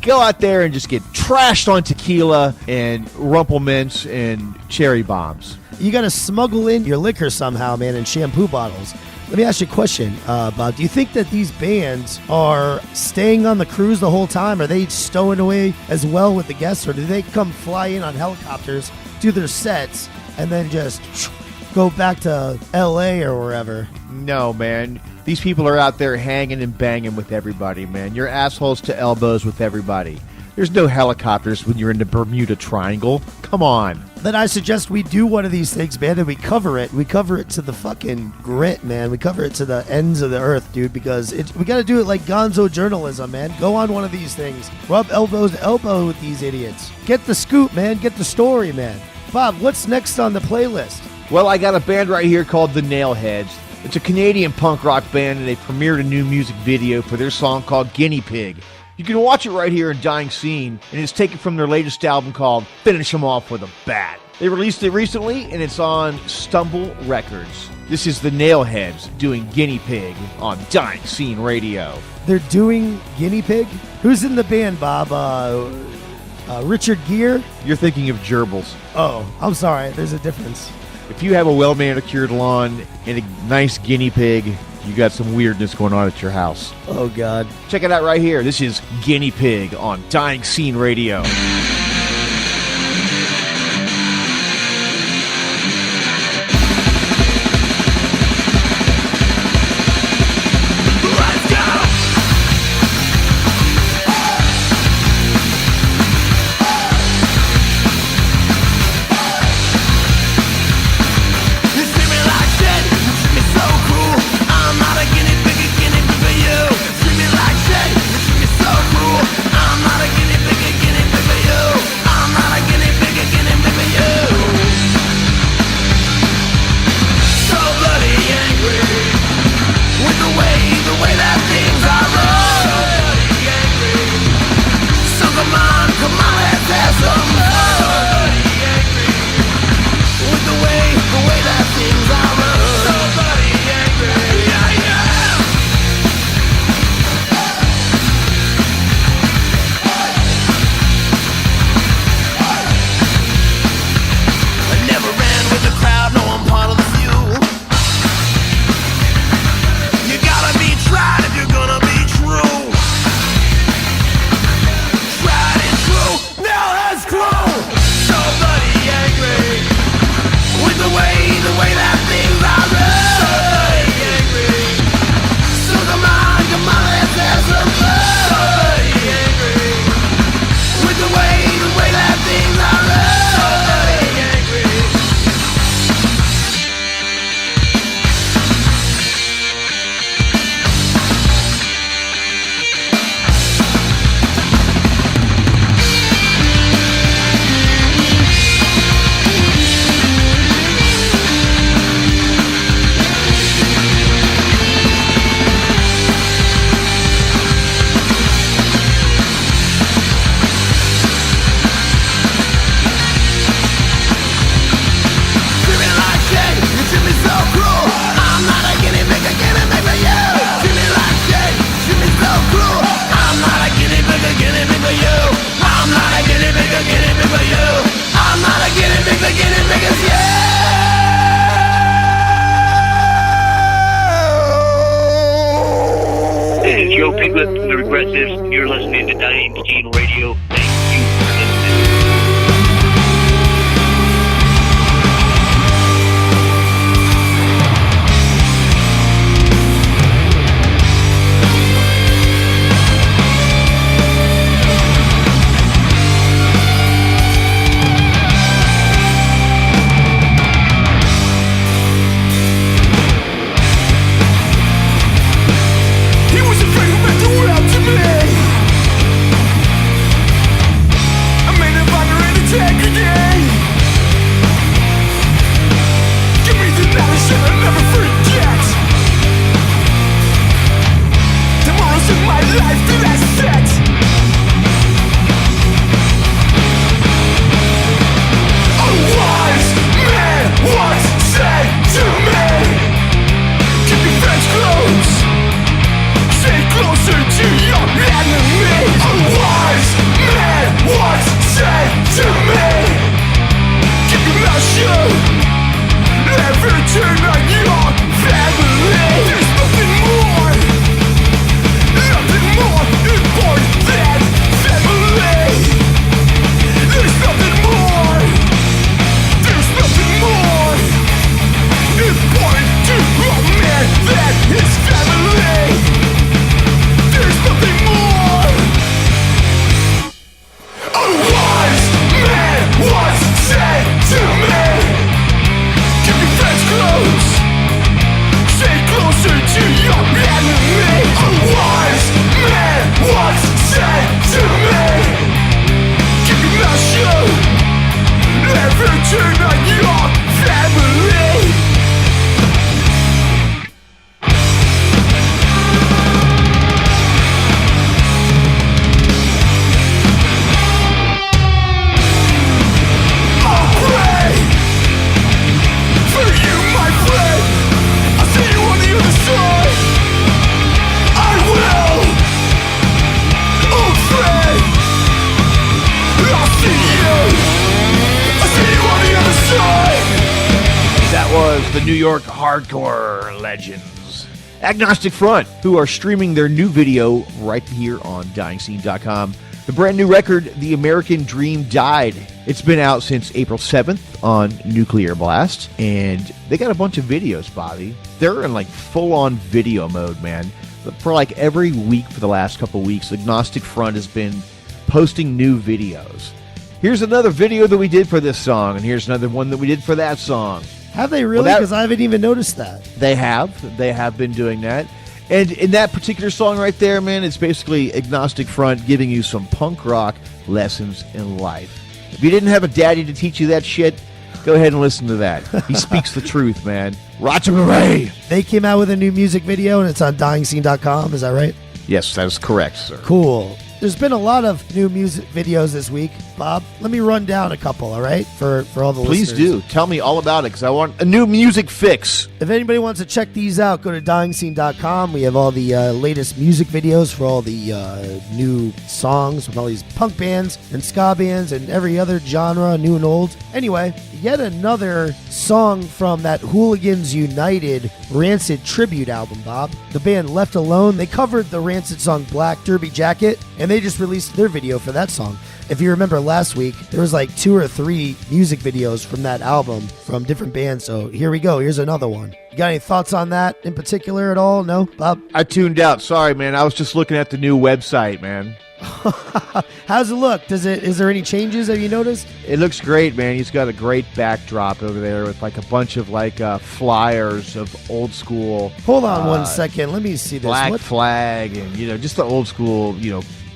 Go out there and just get trashed on tequila and Rumple Mints and cherry bombs. You got to smuggle in your liquor somehow, man, in shampoo bottles. Let me ask you a question, Bob. Do you think that these bands are staying on the cruise the whole time? Are they stowing away as well with the guests, or do they come fly in on helicopters, do their sets, and then just go back to L.A. or wherever? No, man. These people are out there hanging and banging with everybody, man. You're assholes to elbows with everybody. There's no helicopters when you're in the Bermuda Triangle. Come on. Then I suggest we do one of these things, man, and we cover it. We cover it to the fucking grit, man. We cover it to the ends of the earth, dude, because we got to do it like gonzo journalism, man. Go on one of these things. Rub elbows to elbow with these idiots. Get the scoop, man. Get the story, man. Bob, what's next on the playlist? Well, I got a band right here called the Nailheads. It's a Canadian punk rock band, and they premiered a new music video for their song called Guinea Pig. You can watch it right here in Dying Scene, and it's taken from their latest album called Finish 'Em Off with a Bat. They released it recently, and it's on Stumble Records. This is the Nailheads doing Guinea Pig on Dying Scene Radio. They're doing Guinea Pig? Who's in the band, Bob? Richard Gere? You're thinking of gerbils. Oh, I'm sorry. There's a difference. If you have a well-manicured lawn and a nice guinea pig, you got some weirdness going on at your house. Oh, God. Check it out right here. This is Guinea Pig on Dying Scene Radio. Treat me like shit, you treat me so cruel. I'm not a guinea pig for you. Piglet from the Regressives. You're listening to Dying Scene Radio. Thank you for listening. New York hardcore legends, Agnostic Front, who are streaming their new video right here on DyingScene.com. The brand new record, The American Dream Died. It's been out since April 7th on Nuclear Blast, and they got a bunch of videos, Bobby. They're in like full-on video mode, man. But for like every week for the last couple weeks, Agnostic Front has been posting new videos. Here's another video that we did for this song, and here's another one that we did for that song. Have they really? Because I haven't even noticed that. They have been doing that. And in that particular song right there, man, it's basically Agnostic Front giving you some punk rock lessons in life. If you didn't have a daddy to teach you that shit, go ahead and listen to that. He speaks the truth, man. Roger Murray. They came out with a new music video, and it's on DyingScene.com. Is that right? Yes, that is correct, sir. Cool. There's been a lot of new music videos this week. Bob, let me run down a couple, all right, for all the listeners. Please do. Tell me all about it, because I want a new music fix. If anybody wants to check these out, go to DyingScene.com. We have all the latest music videos for all the new songs from all these punk bands and ska bands and every other genre, new and old. Anyway, yet another song from that Hooligans United Rancid tribute album, Bob. The band Left Alone, they covered the Rancid song Black Derby Jacket, and they just released their video for that song. If you remember last week, there was like 2 or 3 music videos from that album from different bands. So here we go. Here's another one. You got any thoughts on that in particular at all? No, Bob? I tuned out. Sorry, man. I was just looking at the new website, man. How's it look? Is there any changes? Have you noticed? It looks great, man. He's got a great backdrop over there with like a bunch of like flyers of old school. Hold on 1 second. Let me see this. Black flag and, just the old school,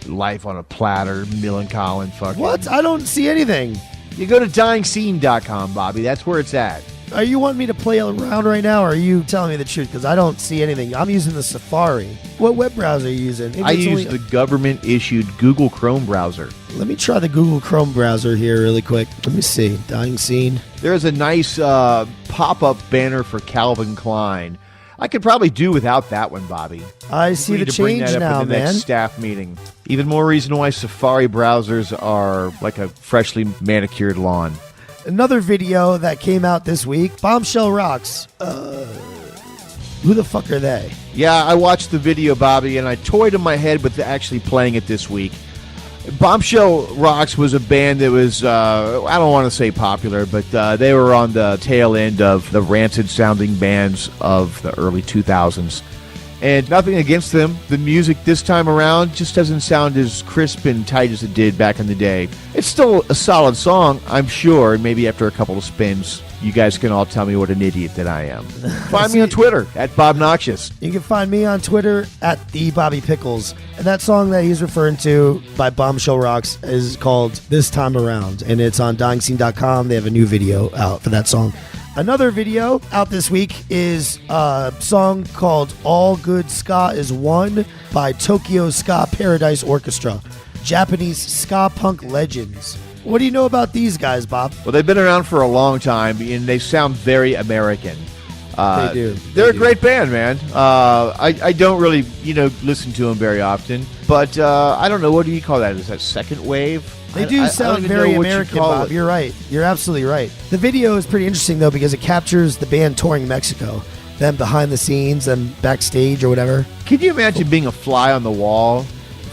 life on a platter, Millencolin fucking. What? I don't see anything. You go to DyingScene.com, Bobby. That's where it's at. Are you wanting me to play around right now, or are you telling me the truth? Because I don't see anything. I'm using the Safari. What web browser are you using? Maybe I use the government-issued Google Chrome browser. Let me try the Google Chrome browser here really quick. Let me see. Dying Scene. There's a nice pop-up banner for Calvin Klein. I could probably do without that one, Bobby. I see the change now, in the next staff meeting. Even more reason why Safari browsers are like a freshly manicured lawn. Another video that came out this week, Bombshell Rocks. Who the fuck are they? Yeah, I watched the video, Bobby, and I toyed in my head with actually playing it this week. Bombshell Rocks was a band that was, I don't want to say popular, but they were on the tail end of the rancid-sounding bands of the early 2000s. And nothing against them. The music this time around just doesn't sound as crisp and tight as it did back in the day. It's still a solid song, I'm sure, and maybe after a couple of spins, you guys can all tell me what an idiot that I am. Find me on Twitter, @BobNoxious. You can find me on Twitter, @TheBobbyPickles. And that song that he's referring to by Bombshell Rocks is called This Time Around, and it's on DyingScene.com. They have a new video out for that song. Another video out this week is a song called All Good Ska Is One by Tokyo Ska Paradise Orchestra, Japanese ska punk legends. What do you know about these guys, Bob? Well, they've been around for a long time, and they sound very American. They do. They're a great band, man. I don't really, listen to them very often, but I don't know. What do you call that? Is that second wave? They do sound very American, Bob. You're right. You're absolutely right. The video is pretty interesting, though, because it captures the band touring Mexico. Them behind the scenes, them backstage or whatever. Can you imagine being a fly on the wall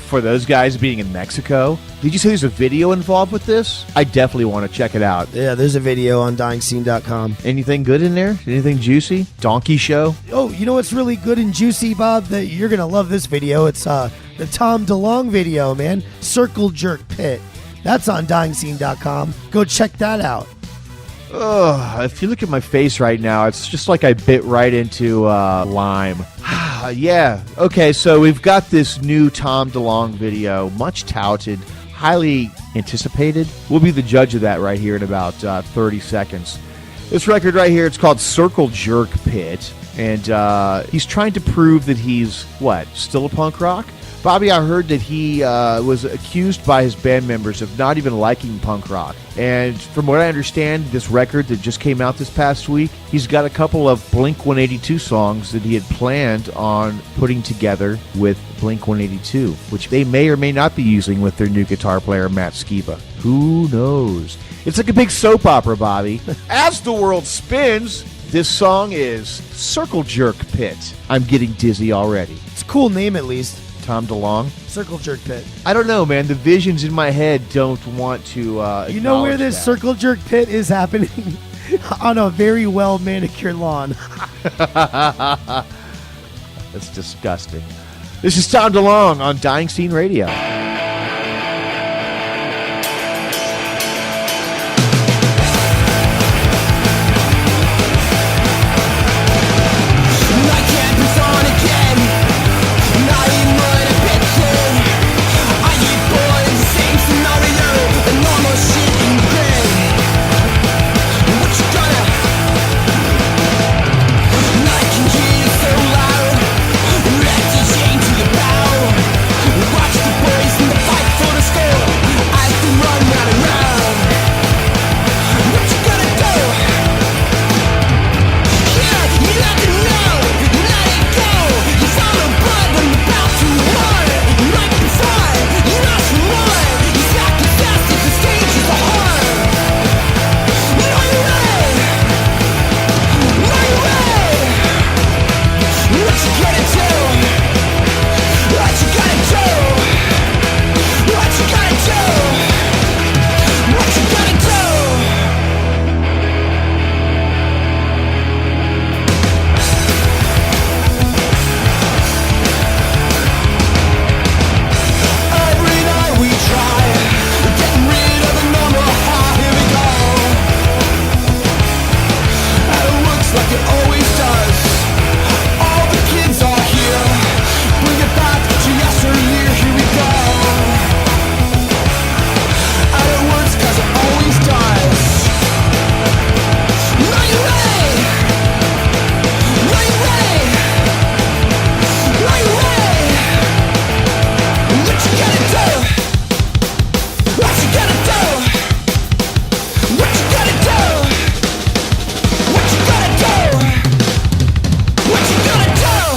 for those guys being in Mexico? Did you say there's a video involved with this? I definitely want to check it out. Yeah, there's a video on DyingScene.com. Anything good in there? Anything juicy? Donkey show? Oh, you know what's really good and juicy, Bob? That you're going to love this video. It's the Tom DeLonge video, man. Circle Jerk Pit. That's on DyingScene.com. Go check that out. Ugh, if you look at my face right now, it's just like I bit right into lime. Yeah. Okay, so we've got this new Tom DeLonge video, much touted, highly anticipated. We'll be the judge of that right here in about 30 seconds. This record right here, it's called Circle Jerk Pit, and he's trying to prove that he's, still a punk rock? Bobby, I heard that he was accused by his band members of not even liking punk rock. And from what I understand, this record that just came out this past week, he's got a couple of Blink-182 songs that he had planned on putting together with Blink-182, which they may or may not be using with their new guitar player, Matt Skiba. Who knows? It's like a big soap opera, Bobby. As the world spins, this song is Circle Jerk Pit. I'm getting dizzy already. It's a cool name, at least. Tom DeLonge? Circle Jerk Pit. I don't know, man. The visions in my head don't want to You know where this Circle Jerk Pit is happening? On a very well manicured lawn. That's disgusting. This is Tom DeLonge on Dying Scene Radio.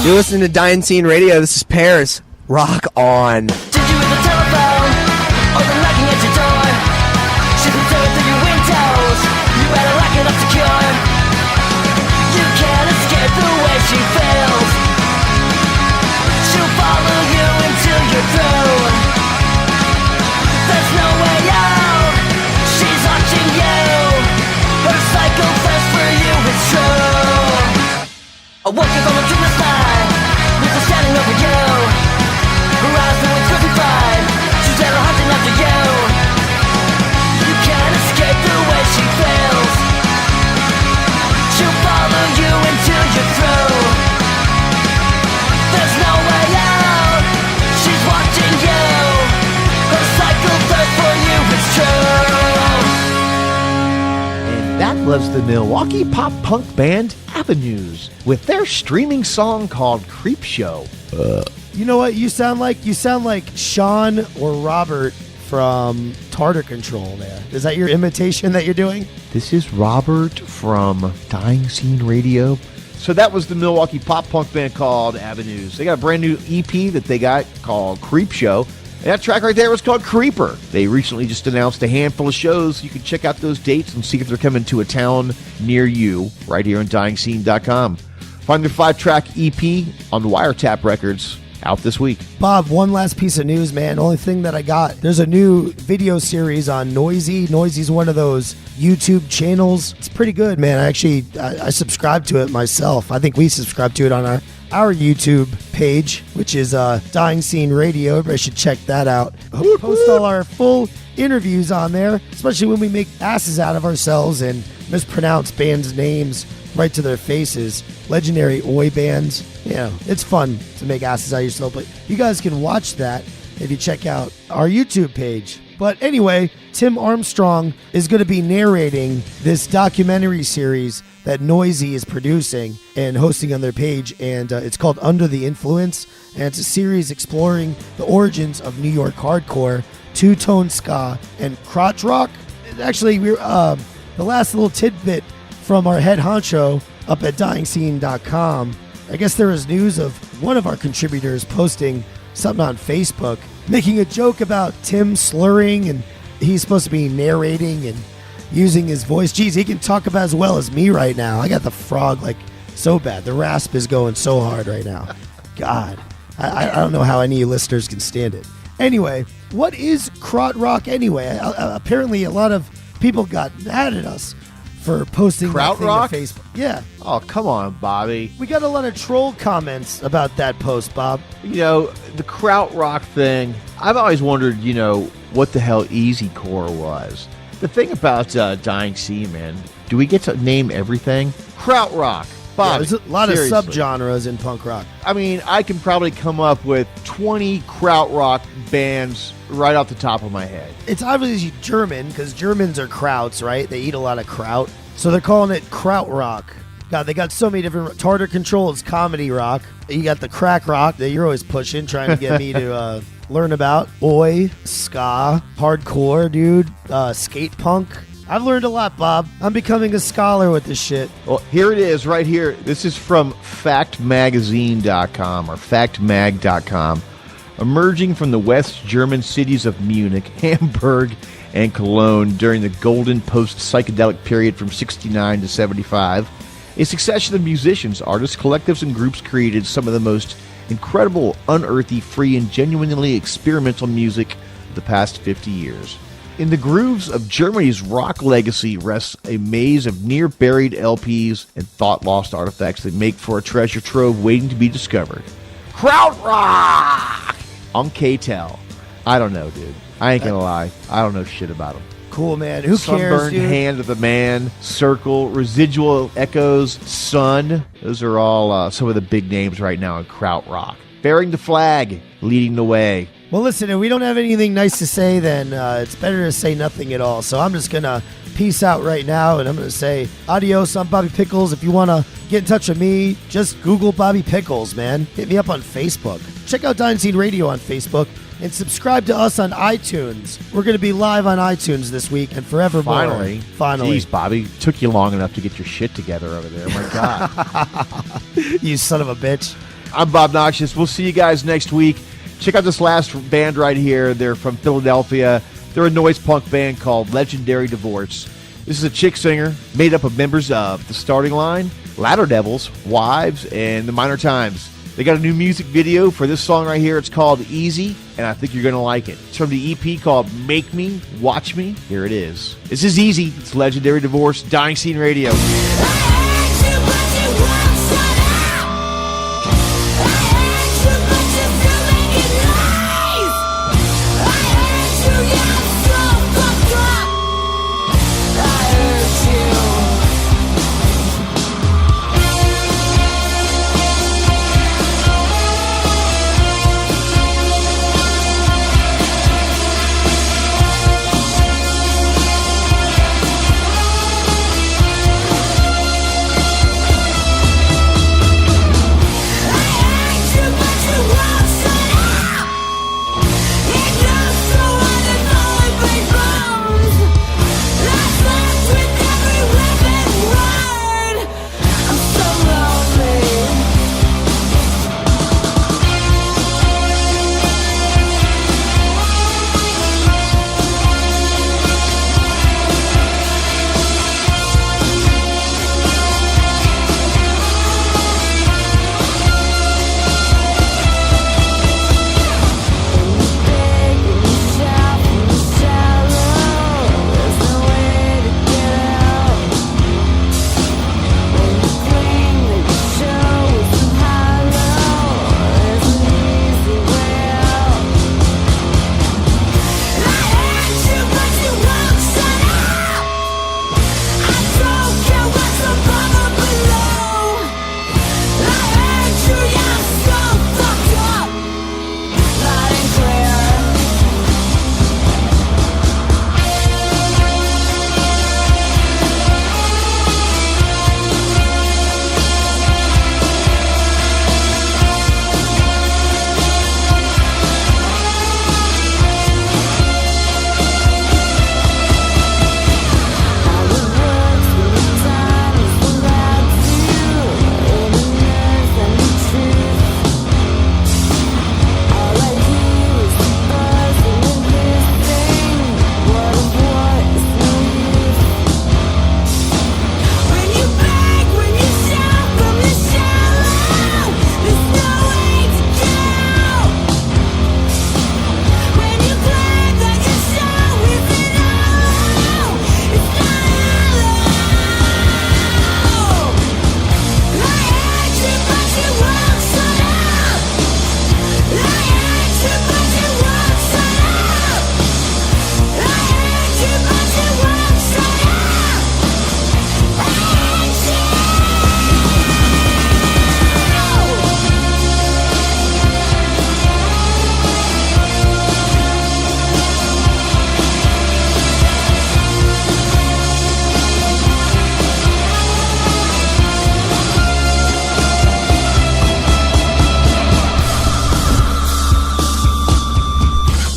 You're listening to Dying Scene Radio. This is Pears. Rock on. Did you hit the telephone? Or the knocking at your door? She can throw it through your windows. You better lock it up secure. You can't escape the way she feels. was the Milwaukee pop-punk band Avenues with their streaming song called Creep Show. You know what you sound like? You sound like Sean or Robert from Tartar Control there. Is that your imitation that you're doing? This is Robert from Dying Scene Radio. So that was the Milwaukee pop-punk band called Avenues. They got a brand new EP that they got called Creep Show. And that track right there was called Creeper. They recently just announced a handful of shows. You can check out those dates and see if they're coming to a town near you right here on DyingScene.com. Find their 5-track EP on the Wiretap Records, out this week. Bob, one last piece of news, man. Only thing that I got. There's a new video series on Noisy. Noisy's one of those YouTube channels. It's pretty good, man. I subscribe to it myself. I think we subscribe to it on our YouTube page, which is Dying Scene Radio. Everybody should check that out. We post all our full interviews on there, especially when we make asses out of ourselves and mispronounce bands' names right to their faces. Legendary oi bands. Yeah, it's fun to make asses out of yourself, but you guys can watch that if you check out our YouTube page. But anyway, Tim Armstrong is going to be narrating this documentary series that Noisy is producing and hosting on their page, and it's called Under the Influence, and it's a series exploring the origins of New York hardcore, two-tone ska, and crotch rock. Actually, we're the last little tidbit from our head honcho up at DyingScene.com. I guess there was news of one of our contributors posting something on Facebook, making a joke about Tim slurring, and he's supposed to be narrating and using his voice. Geez, he can talk about as well as me right now. I got the frog like so bad. The rasp is going so hard right now. God, I don't know how any of you listeners can stand it. Anyway, what is crot rock anyway? Apparently a lot of people got mad at us for posting Kraut that thing rock? to Facebook. Yeah. Oh, come on, Bobby. We got a lot of troll comments about that post, Bob. You know, the krautrock thing, I've always wondered, what the hell easy core was. The thing about Dying Scene, man, do we get to name everything? Krautrock. Bob, Yeah, there's a lot seriously. of subgenres in punk rock. I mean, I can probably come up with 20 krautrock bands right off the top of my head. It's obviously German, because Germans are krauts, right? They eat a lot of kraut. So they're calling it krautrock. God, they got so many different... Tartar Control is comedy rock. You got the crack rock that you're always pushing, trying to get me to learn about. Oi, ska, hardcore, dude, skate punk. I've learned a lot, Bob. I'm becoming a scholar with this shit. Well, here it is right here. This is from factmagazine.com or factmag.com. Emerging from the West German cities of Munich, Hamburg, and Cologne during the golden post-psychedelic period from 69 to 75, a succession of musicians, artists, collectives, and groups created some of the most incredible, unearthly, free, and genuinely experimental music of the past 50 years. In the grooves of Germany's rock legacy rests a maze of near-buried LPs and thought-lost artifacts that make for a treasure trove waiting to be discovered. Krautrock! On K-Tel. I don't know, dude. I ain't gonna lie. I don't know shit about them. Cool, man. Who cares, Sunburned dude? Hand of the Man, Circle, Residual Echoes, Sun. Those are all some of the big names right now in krautrock. Bearing the Flag, Leading the Way. Well, listen, if we don't have anything nice to say, then it's better to say nothing at all. So I'm just going to peace out right now, and I'm going to say adios. I'm Bobby Pickles. If you want to get in touch with me, just Google Bobby Pickles, man. Hit me up on Facebook. Check out Dying Scene Radio on Facebook, and subscribe to us on iTunes. We're going to be live on iTunes this week and forevermore. Finally. Jeez, Bobby, took you long enough to get your shit together over there. My God. You son of a bitch. I'm Bob Noxious. We'll see you guys next week. Check out this last band right here. They're from Philadelphia. They're a noise punk band called Legendary Divorce. This is a chick singer made up of members of The Starting Line, Ladder Devils, Wives, and The Minor Times. They got a new music video for this song right here. It's called Easy, and I think you're going to like it. It's from the EP called Make Me, Watch Me. Here it is. This is Easy. It's Legendary Divorce, Dying Scene Radio.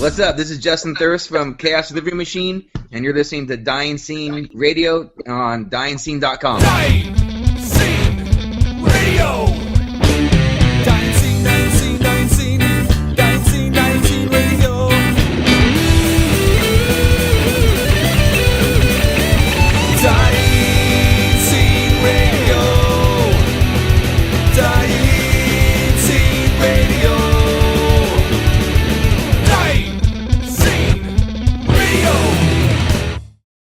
What's up? This is Justin Thirst from Chaos Delivery Machine, and you're listening to Dying Scene Radio on DyingScene.com.